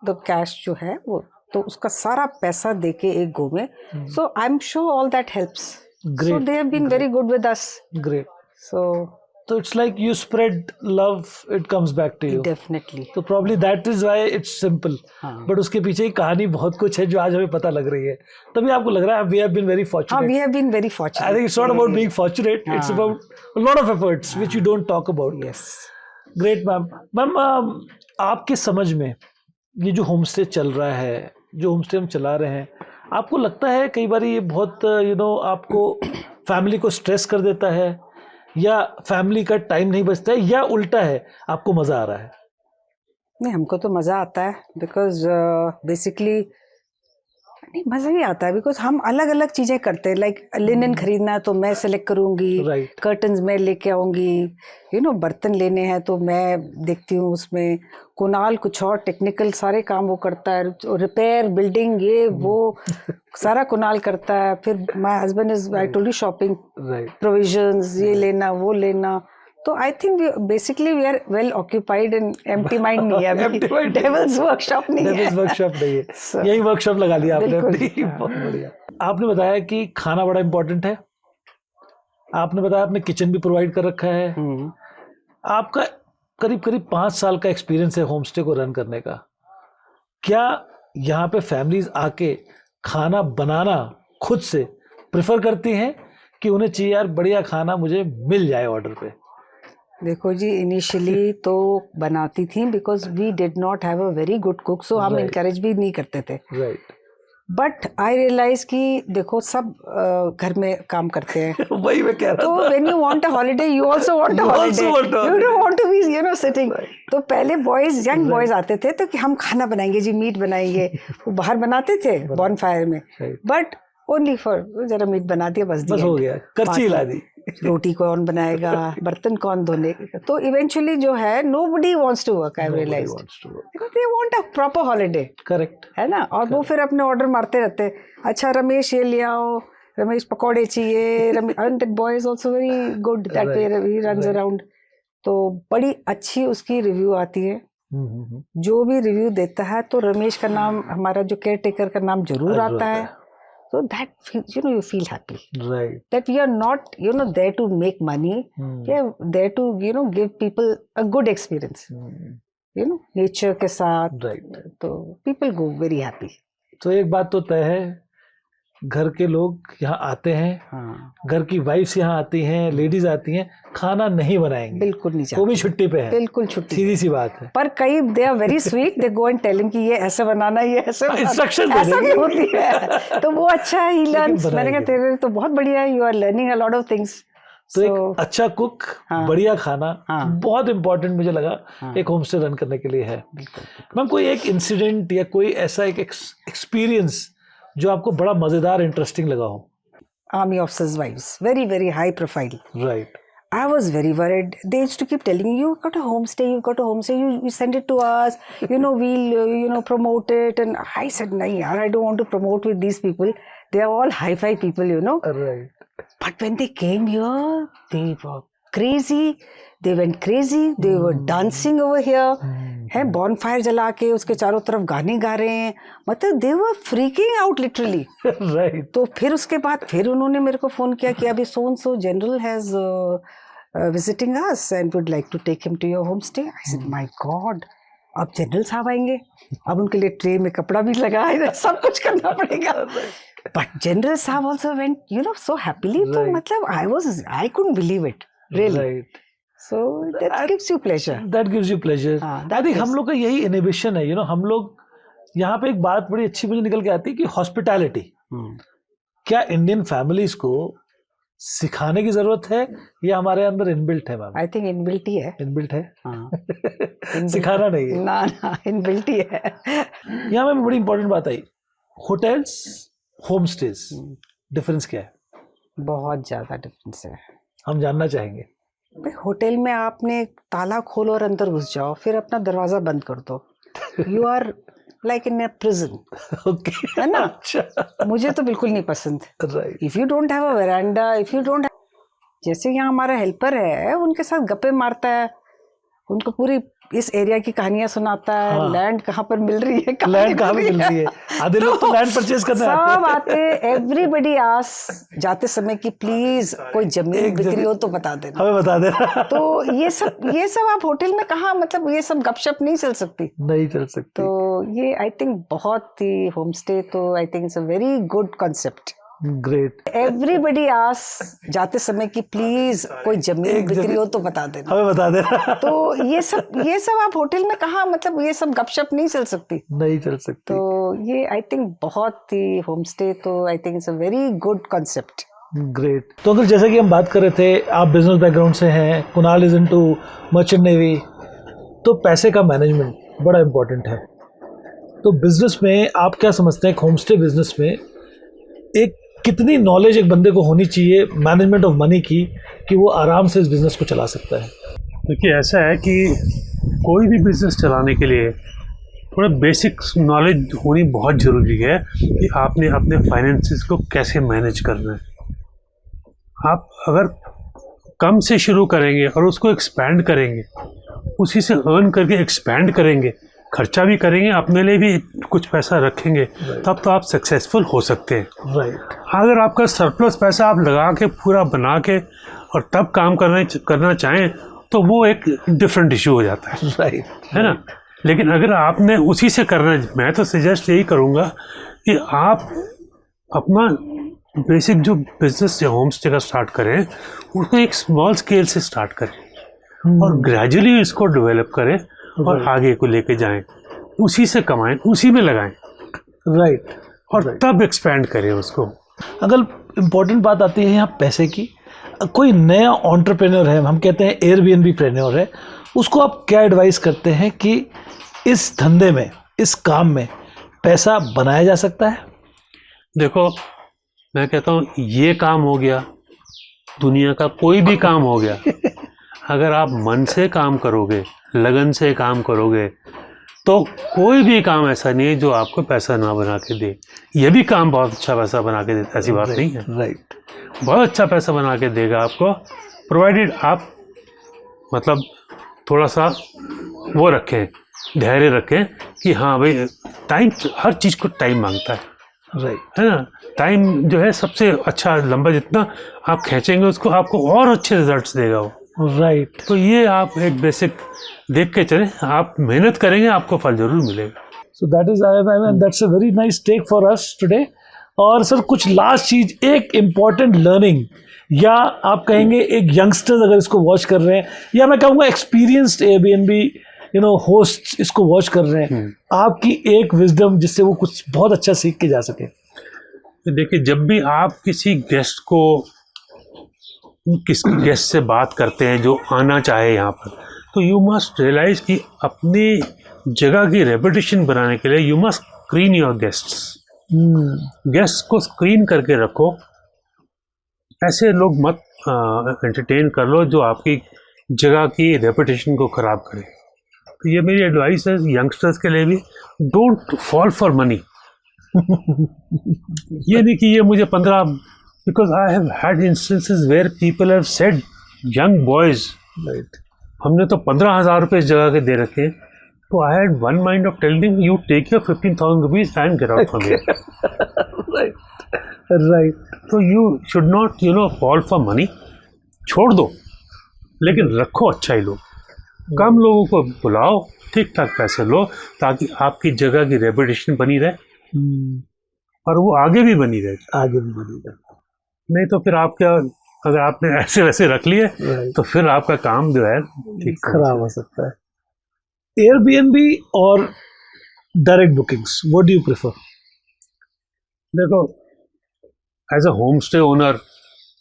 the cash जो है वो. तो उसका सारा पैसा देके एक गो में. So I'm sure all that helps. Great. So they have been very good with us. Great. So it's like you spread love, it comes back to you. Definitely. तो probably that is why it's simple. But उसके पीछे की कहानी बहुत कुछ है जो आज हमें पता लग रही है. तभी आपको लग रहा है we have been very fortunate. We have been very fortunate. I think it's not about being fortunate. It's about a lot of efforts which you don't talk about. Yes. Great, ma'am. Ma'am, आपके समझ में ये जो होम स्टे चल रहा है, जो होम स्टे हम चला रहे हैं, आपको लगता है कई बार ये बहुत आपको फैमिली को स्ट्रेस कर देता है, या फैमिली का टाइम नहीं बचता है, या उल्टा है आपको मज़ा आ रहा है? नहीं, हमको तो मज़ा आता है बिकॉज बेसिकली नहीं मज़ा ही आता है बिकॉज हम अलग अलग चीज़ें करते हैं. लाइक लिनन खरीदना है तो मैं सेलेक्ट करूँगी, Right. कर्टन्स मैं लेके आऊँगी, बर्तन लेने हैं तो मैं देखती हूँ उसमें. कुणाल कुछ और टेक्निकल सारे काम वो करता है, रिपेयर, बिल्डिंग, ये वो सारा कुणाल करता है. फिर my husband is, I told you, shopping, provisions, ये लेना वो लेना. तो I think basically we are well occupied and empty mind नहीं है. डेविल्स वर्कशॉप नहीं है. डेविल्स वर्कशॉप नहीं है. यही वर्कशॉप लगा लिया आपने अपनी. बहुत बढ़िया. आपने बताया कि खाना बड़ा इंपॉर्टेंट है. आपने बताया आपने किचन भी प्रोवाइड कर रखा है. आपका करीब करीब 5 साल का एक्सपीरियंस है होम स्टे को रन करने का. क्या यहाँ पे फैमिलीज आके खाना बनाना खुद से प्रेफर करती हैं कि उन्हें चाहिए यार बढ़िया खाना मुझे मिल जाए ऑर्डर पे? देखो जी, इनिशियली तो बनाती थी because we did not have a very good cook, so हम इनकरेज भी नहीं करते थे. राइट. बट आई रियलाइज कि देखो सब घर में काम करते हैं. वही मैं कह रहा तो when you want a holiday you also want a holiday, you don't want to be sitting. तो पहले बॉयज, यंग बॉयज आते थे तो कि हम खाना बनाएंगे जी, मीट बनाएंगे. वो बाहर बनाते थे बॉनफायर में. बट ओनली फॉर जरा मीट बना दिया बस बस हो गया, कच्ची हिला दी। रोटी कौन बनाएगा, बर्तन कौन धोने, तो इवेंचुअली जो है nobody wants to work, I realized, because they want a proper holiday, correct. है ना। और वो फिर अपने ऑर्डर मारते रहते हैं, अच्छा रमेश ये ले आओ, रमेश पकौड़े चाहिए, and that boy is also very good that way, he runs around, तो बड़ी अच्छी उसकी रिव्यू आती है। जो भी रिव्यू देता है तो रमेश का नाम, हमारा जो केयर टेकर का नाम जरूर आता है। So that you feel happy, right, that we are not there to make money, we are there to give people a good experience, nature के साथ, right, तो people go very happy। तो एक बात तो तय है, घर के लोग यहाँ आते हैं, हाँ, घर की वाइफ्स यहाँ आती हैं, लेडीज आती हैं, खाना नहीं बनाएंगे, बिल्कुल नहीं वो भी चाहते, छुट्टी पे है, बिल्कुल छुट्टी। सीधी सी बात है। पर कई they are very sweet, they go and tell him कि ये ऐसे बनाना, ये ऐसे बनाना, इंस्ट्रक्शन ऐसा भी होती है, तो वो अच्छा है, ही लर्न्स। मैंने कहा तेरे लिए तो बहुत बढ़िया है, you are learning a lot of things. तो एक अच्छा कुक, हाँ, बढ़िया खाना, हाँ, बहुत इंपॉर्टेंट मुझे लगा, हाँ, एक होम स्टे रन करने के लिए है। मैम कोई एक इंसिडेंट या कोई ऐसा एक एक्सपीरियंस जो आपको बड़ा मजेदार, इंटरेस्टिंग लगा हो? Army officers' wives, very very high profile. Right. I was very worried. They used to keep telling me, "You got a homestay. You got a homestay. You send it to us. We'll promote it." And I said, "No, yaar, I don't want to promote with these people. They are all hi-fi people, Right. But when they came here, they were crazy. They went crazy. They were dancing over here. है bonfire जला के उसके चारों तरफ गाने गा रहे हैं, मतलब they were freaking out literally. Right. तो फिर उसके बाद फिर उन्होंने मेरे को फ़ोन किया कि अभी so and so general has visiting us and would like to take him to your homestay. I said, my God, अब जनरल साहब आएंगे, अब उनके लिए ट्रे में कपड़ा भी लगा है, सब कुछ करना पड़ेगा। बट जनरल साहब ऑल्सो वेंट so happily, तो मतलब I couldn't believe it, really. Right. So that gives you pleasure. That gives you pleasure. हाँ, I think हम लोग का यही इनहिबिशन है, हम लोग यहाँ पे एक बात बड़ी अच्छी मुझे निकल के आती है कि हॉस्पिटैलिटी क्या इंडियन फैमिलीज को सिखाने की जरूरत है या हमारे अंदर इनबिल्ट है? मैम आई थिंक इनबिल्ट ही है। इनबिल्ट है, हाँ, सिखाना नहीं है ना, इनबिल्ट ही है। यहाँ में बड़ी इंपॉर्टेंट बात आई, होटल्स, होम स्टेज, डिफरेंस क्या है? बहुत ज्यादा डिफरेंस है, हम जानना चाहेंगे। भाई होटल में आपने ताला खोलो और अंदर घुस जाओ, फिर अपना दरवाजा बंद कर दो, you are like in a prison, okay, है ना। अच्छा, मुझे तो बिल्कुल नहीं पसंद। Right, if you don't have a veranda, if you don't, जैसे यहाँ हमारा हेल्पर है, उनके साथ गप्पे मारता है, उनको पूरी इस एरिया की कहानियां सुनाता है, हाँ, लैंड कहाँ पर मिल रही है, लैंड कहाँ पे मिल रही है, आधे लोग तो लैंड परचेज करने सब आते, एवरीबडी आस्क जाते समय कि प्लीज कोई जमीन बिक्री हो तो बता देना, हमें बता देना। तो ये सब आप होटल में कहाँ, मतलब ये सब गपशप नहीं चल सकती, नहीं चल सकती। तो ये आई थिंक बहुत ही, होम स्टे तो I think it's a very good concept. Great, everybody ask जाते समय कि प्लीज कोई जमीन बिक्री हो तो बता देना, हमें बता देना, तो ये सब आप होटल में कहाँ, मतलब ये सब गपशप नहीं चल सकती, नहीं चल सकती। तो ये आई थिंक बहुत ही, होम स्टे तो I think it's a very good concept. Great. तो अगर जैसा कि हम बात कर रहे थे, आप बिजनेस बैकग्राउंड से हैं, Kunal is into merchant navy, तो पैसे का मैनेजमेंट बड़ा इंपॉर्टेंट है। तो बिजनेस में आप क्या समझते हैं, होम स्टे बिजनेस में एक कितनी नॉलेज एक बंदे को होनी चाहिए मैनेजमेंट ऑफ मनी की, कि वो आराम से इस बिजनेस को चला सकता है? देखिए, ऐसा है कि कोई भी बिजनेस चलाने के लिए थोड़ा बेसिक नॉलेज होनी बहुत ज़रूरी है कि आपने अपने फाइनेंसेस को कैसे मैनेज करना है। आप अगर कम से शुरू करेंगे और उसको एक्सपैंड करेंगे, उसी से अर्न करके एक्सपैंड करेंगे, खर्चा भी करेंगे, अपने लिए भी कुछ पैसा रखेंगे, तब तो आप सक्सेसफुल हो सकते हैं। राइट। अगर आपका सरप्लस पैसा आप लगा के पूरा बना के और तब काम करना चाहें तो वो एक डिफरेंट इशू हो जाता है, राइट, है ना। लेकिन अगर आपने उसी से करना, मैं तो सजेस्ट यही करूँगा कि आप अपना बेसिक जो बिजनेस या होम स्टे का स्टार्ट करें, उसको एक स्मॉल स्केल से स्टार्ट करें और ग्रेजुअली इसको डेवलप करें और आगे को लेके जाएं, उसी से कमाएं, उसी में लगाएं, राइट, और तब एक्सपैंड करें उसको। अगर इम्पोर्टेंट बात आती है यहाँ पैसे की, कोई नया एंटरप्रेन्योर है, हम कहते हैं एयरबीएनबी प्रेन्योर है, उसको आप क्या एडवाइस करते हैं कि इस धंधे में, इस काम में पैसा बनाया जा सकता है? देखो, मैं कहता हूँ ये काम हो गया, दुनिया का कोई भी काम हो गया, अगर आप मन से काम करोगे, लगन से काम करोगे, तो कोई भी काम ऐसा नहीं है जो आपको पैसा ना बना के दे। ये भी काम बहुत अच्छा पैसा बना के देता, ऐसी बात नहीं है। राइट। बहुत अच्छा पैसा बना के देगा आपको, प्रोवाइडेड आप मतलब थोड़ा सा वो रखें, धैर्य रखें कि हाँ भाई टाइम, हर चीज़ को टाइम मांगता राइट। है ना। टाइम जो है सबसे अच्छा, लंबा जितना आप खींचेंगे उसको, आपको और अच्छे रिजल्ट्स देगा वो। राइट। तो ये आप एक बेसिक देख के चलें, आप मेहनत करेंगे आपको फल जरूर मिलेगा। So that is that's a very nice take for us today. और सर कुछ लास्ट चीज, एक इम्पॉर्टेंट लर्निंग, या आप कहेंगे एक यंगस्टर्स अगर इसको वॉच कर रहे हैं, या मैं कहूँगा एक्सपीरियंस्ड एयरबीएनबी होस्ट इसको वॉच कर रहे हैं, आपकी एक विजडम जिससे वो कुछ बहुत अच्छा सीख के जा सके। देखिए, जब भी आप किसी गेस्ट को, किसी गेस्ट से बात करते हैं जो आना चाहे यहाँ पर, तो यू मस्ट रियलाइज कि अपनी जगह की रेपुटेशन बनाने के लिए you must screen your guests. Guest को स्क्रीन करके रखो, ऐसे लोग मत एंटरटेन कर लो जो आपकी जगह की रेपुटेशन को ख़राब करें। तो ये मेरी एडवाइस है यंगस्टर्स के लिए भी, डोंट फॉल फॉर मनी। ये नहीं कि ये मुझे 15, because I have had instances where people have said, young boys, right, हमने तो 15,000 रुपये इस जगह के दे रखे हैं, तो I had one mind of telling you take your 15,000 rupees and get out from here. Right, right. तो you should not fall for money. छोड़ दो, लेकिन रखो अच्छा ही लोग, कम लोगों को बुलाओ, ठीक ठाक पैसे लो, ताकि आपकी जगह की रेपुटेशन बनी रहे और वो आगे भी बनी रहे। आगे भी बनी रहे, नहीं तो फिर आप क्या, अगर आपने ऐसे वैसे रख लिए तो फिर आपका काम जो है ठीक खराब हो सकता है। एयरबीएनबी और direct bookings, what do you prefer? देखो, as a home stay owner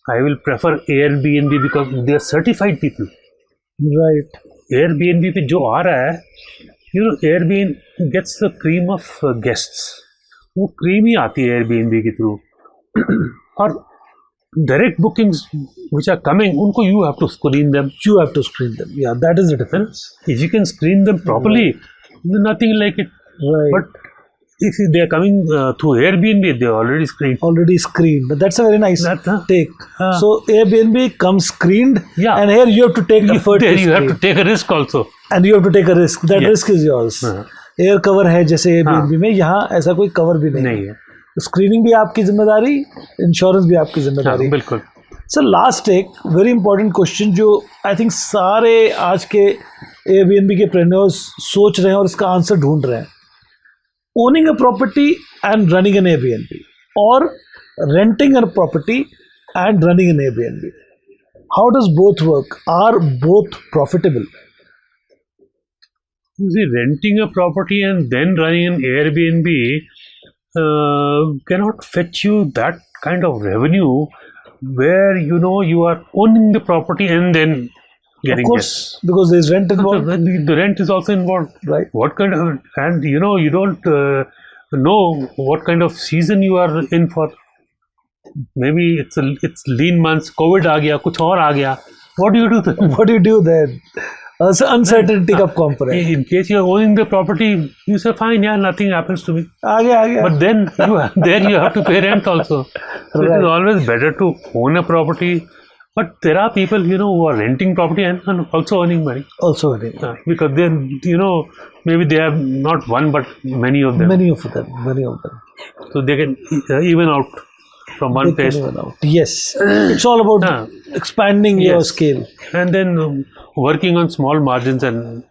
I will prefer Airbnb because they are certified people. Right. Airbnb पे जो आ रहा है, Airbnb gets the cream of guests, वो क्रीम ही आती है एयरबीएनबी के थ्रू। और direct bookings which are coming, उनको you have to screen them. You have to screen them. Yeah, that is the difference. If you can screen them properly, nothing like it. Right. But if they are coming through Airbnb, they are already screened. Already screened. But that's a very nice take. So Airbnb comes screened, Yeah. and here you have to take effort. There you have to take a risk also. And you have to take a risk. That risk is yours. Air cover है जैसे Airbnb में, यहाँ ऐसा कोई कवर भी नहीं है। स्क्रीनिंग भी आपकी जिम्मेदारी, इंश्योरेंस भी आपकी जिम्मेदारी। बिल्कुल। सर लास्ट एक वेरी इंपॉर्टेंट क्वेश्चन जो आई थिंक सारे आज के Airbnb के प्रेन्योर्स सोच रहे हैं और इसका आंसर ढूंढ रहे हैं। Owning a property and running an Airbnb, और renting a property and running an Airbnb, how does both work? Are both profitable? See, renting a property and then running an Airbnb cannot fetch you that kind of revenue where you are owning the property and then getting of course, because there is rent involved. The rent is also involved. Right. What kind of, and you don't know what kind of season you are in for. Maybe it's lean months, COVID आ गया, कुछ और आ गया. What do you do then? What do you do then? So uncertainty कब कम पड़े? In case you are owning the property, you say fine, yeah, nothing happens to me. आ गया. But then you have to pay rent also. So it is always better to own a property. But there are people who are renting property and also earning money. Also earning. Because then maybe they have not one but many of them. Many of them. So they can even out from one place. Yes. It's all about expanding your scale. And then working on small margins and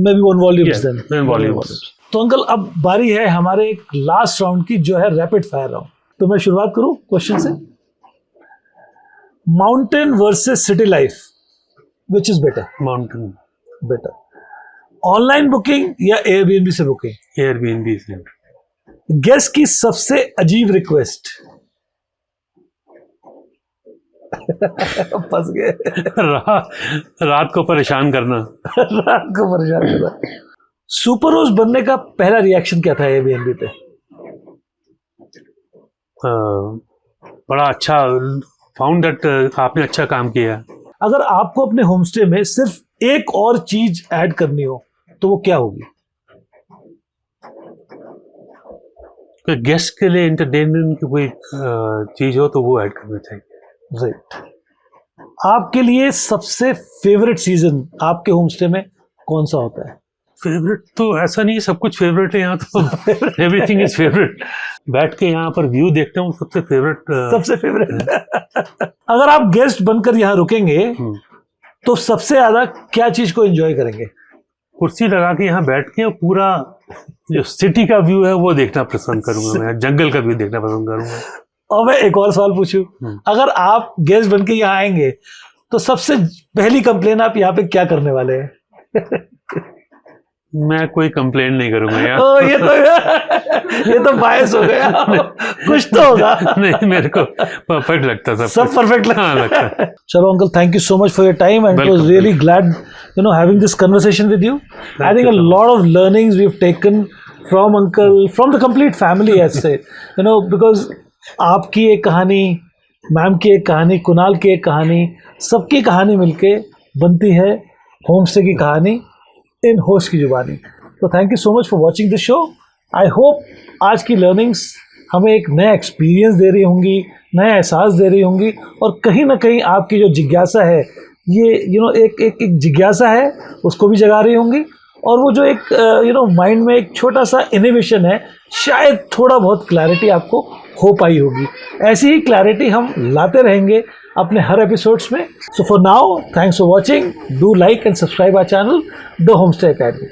maybe on volumes then. And volumes. तो अंकल अब बारी है हमारे एक लास्ट राउंड की, जो है रैपिड फायर राउंड। तो मैं शुरुआत करूं क्वेश्चन से। Mountain versus city life, which is better? Mountain. Better. Online booking या Airbnb से booking? Airbnb is better. Guest की सबसे अजीब रिक्वेस्ट? फंस गए। रात को परेशान करना। रात को परेशान करना। सुपर होस्ट बनने का पहला रिएक्शन क्या था Airbnb पे? बड़ा अच्छा फाउंड दैट, आपने अच्छा काम किया। अगर आपको अपने होम स्टे में सिर्फ एक और चीज ऐड करनी हो तो वो क्या होगी? गेस्ट के लिए एंटरटेनमेंट की कोई चीज हो तो वो ऐड करना चाहिए। राइट। आपके लिए सबसे फेवरेट सीजन आपके होम स्टे में कौन सा होता है? फेवरेट तो ऐसा नहीं है, सब कुछ फेवरेट है यहाँ तो। Everything is favourite. बैठ के यहाँ पर व्यू देखता हूँ, सबसे फेवरेट। सबसे फेवरेट। अगर आप गेस्ट बनकर यहाँ रुकेंगे तो सबसे ज्यादा क्या चीज को एंजॉय करेंगे? कुर्सी लगा के यहाँ बैठ के पूरा जो सिटी का व्यू है वो देखना पसंद करूंगा मैं, जंगल का व्यू देखना पसंद करूंगा। और मैं एक और सवाल पूछूं, अगर आप गेस्ट बनके यहाँ आएंगे तो सबसे पहली कंप्लेन आप यहाँ पे क्या करने वाले हैं? मैं कोई कंप्लेन नहीं करूंगा यार। ओ, ये तो बायस हो गया। कुछ तो होगा। नहीं, मेरे को परफेक्ट लगता था, सब परफेक्ट लगता है। चलो uncle, thank you so much for your time and it was really glad having this conversation with you. I think a lot of learnings we've taken from uncle, from the complete family, I'd say, because आपकी एक कहानी, मैम की एक कहानी, कुणाल की एक कहानी, सबकी कहानी मिलके बनती है होम स्टे की कहानी इन होस्ट की जुबानी। तो thank you so much for watching this show. I hope आज की लर्निंग्स हमें एक नया एक्सपीरियंस दे रही होंगी, नया एहसास दे रही होंगी, और कहीं ना कहीं आपकी जो जिज्ञासा है, ये एक जिज्ञासा है, उसको भी जगा रही होंगी। और वो जो एक माइंड में एक छोटा सा इनोवेशन है, शायद थोड़ा बहुत क्लैरिटी आपको हो पाई होगी। ऐसी ही क्लैरिटी हम लाते रहेंगे अपने हर एपिसोड्स में। So for now, thanks for watching. Do like and subscribe our channel the home stay academy.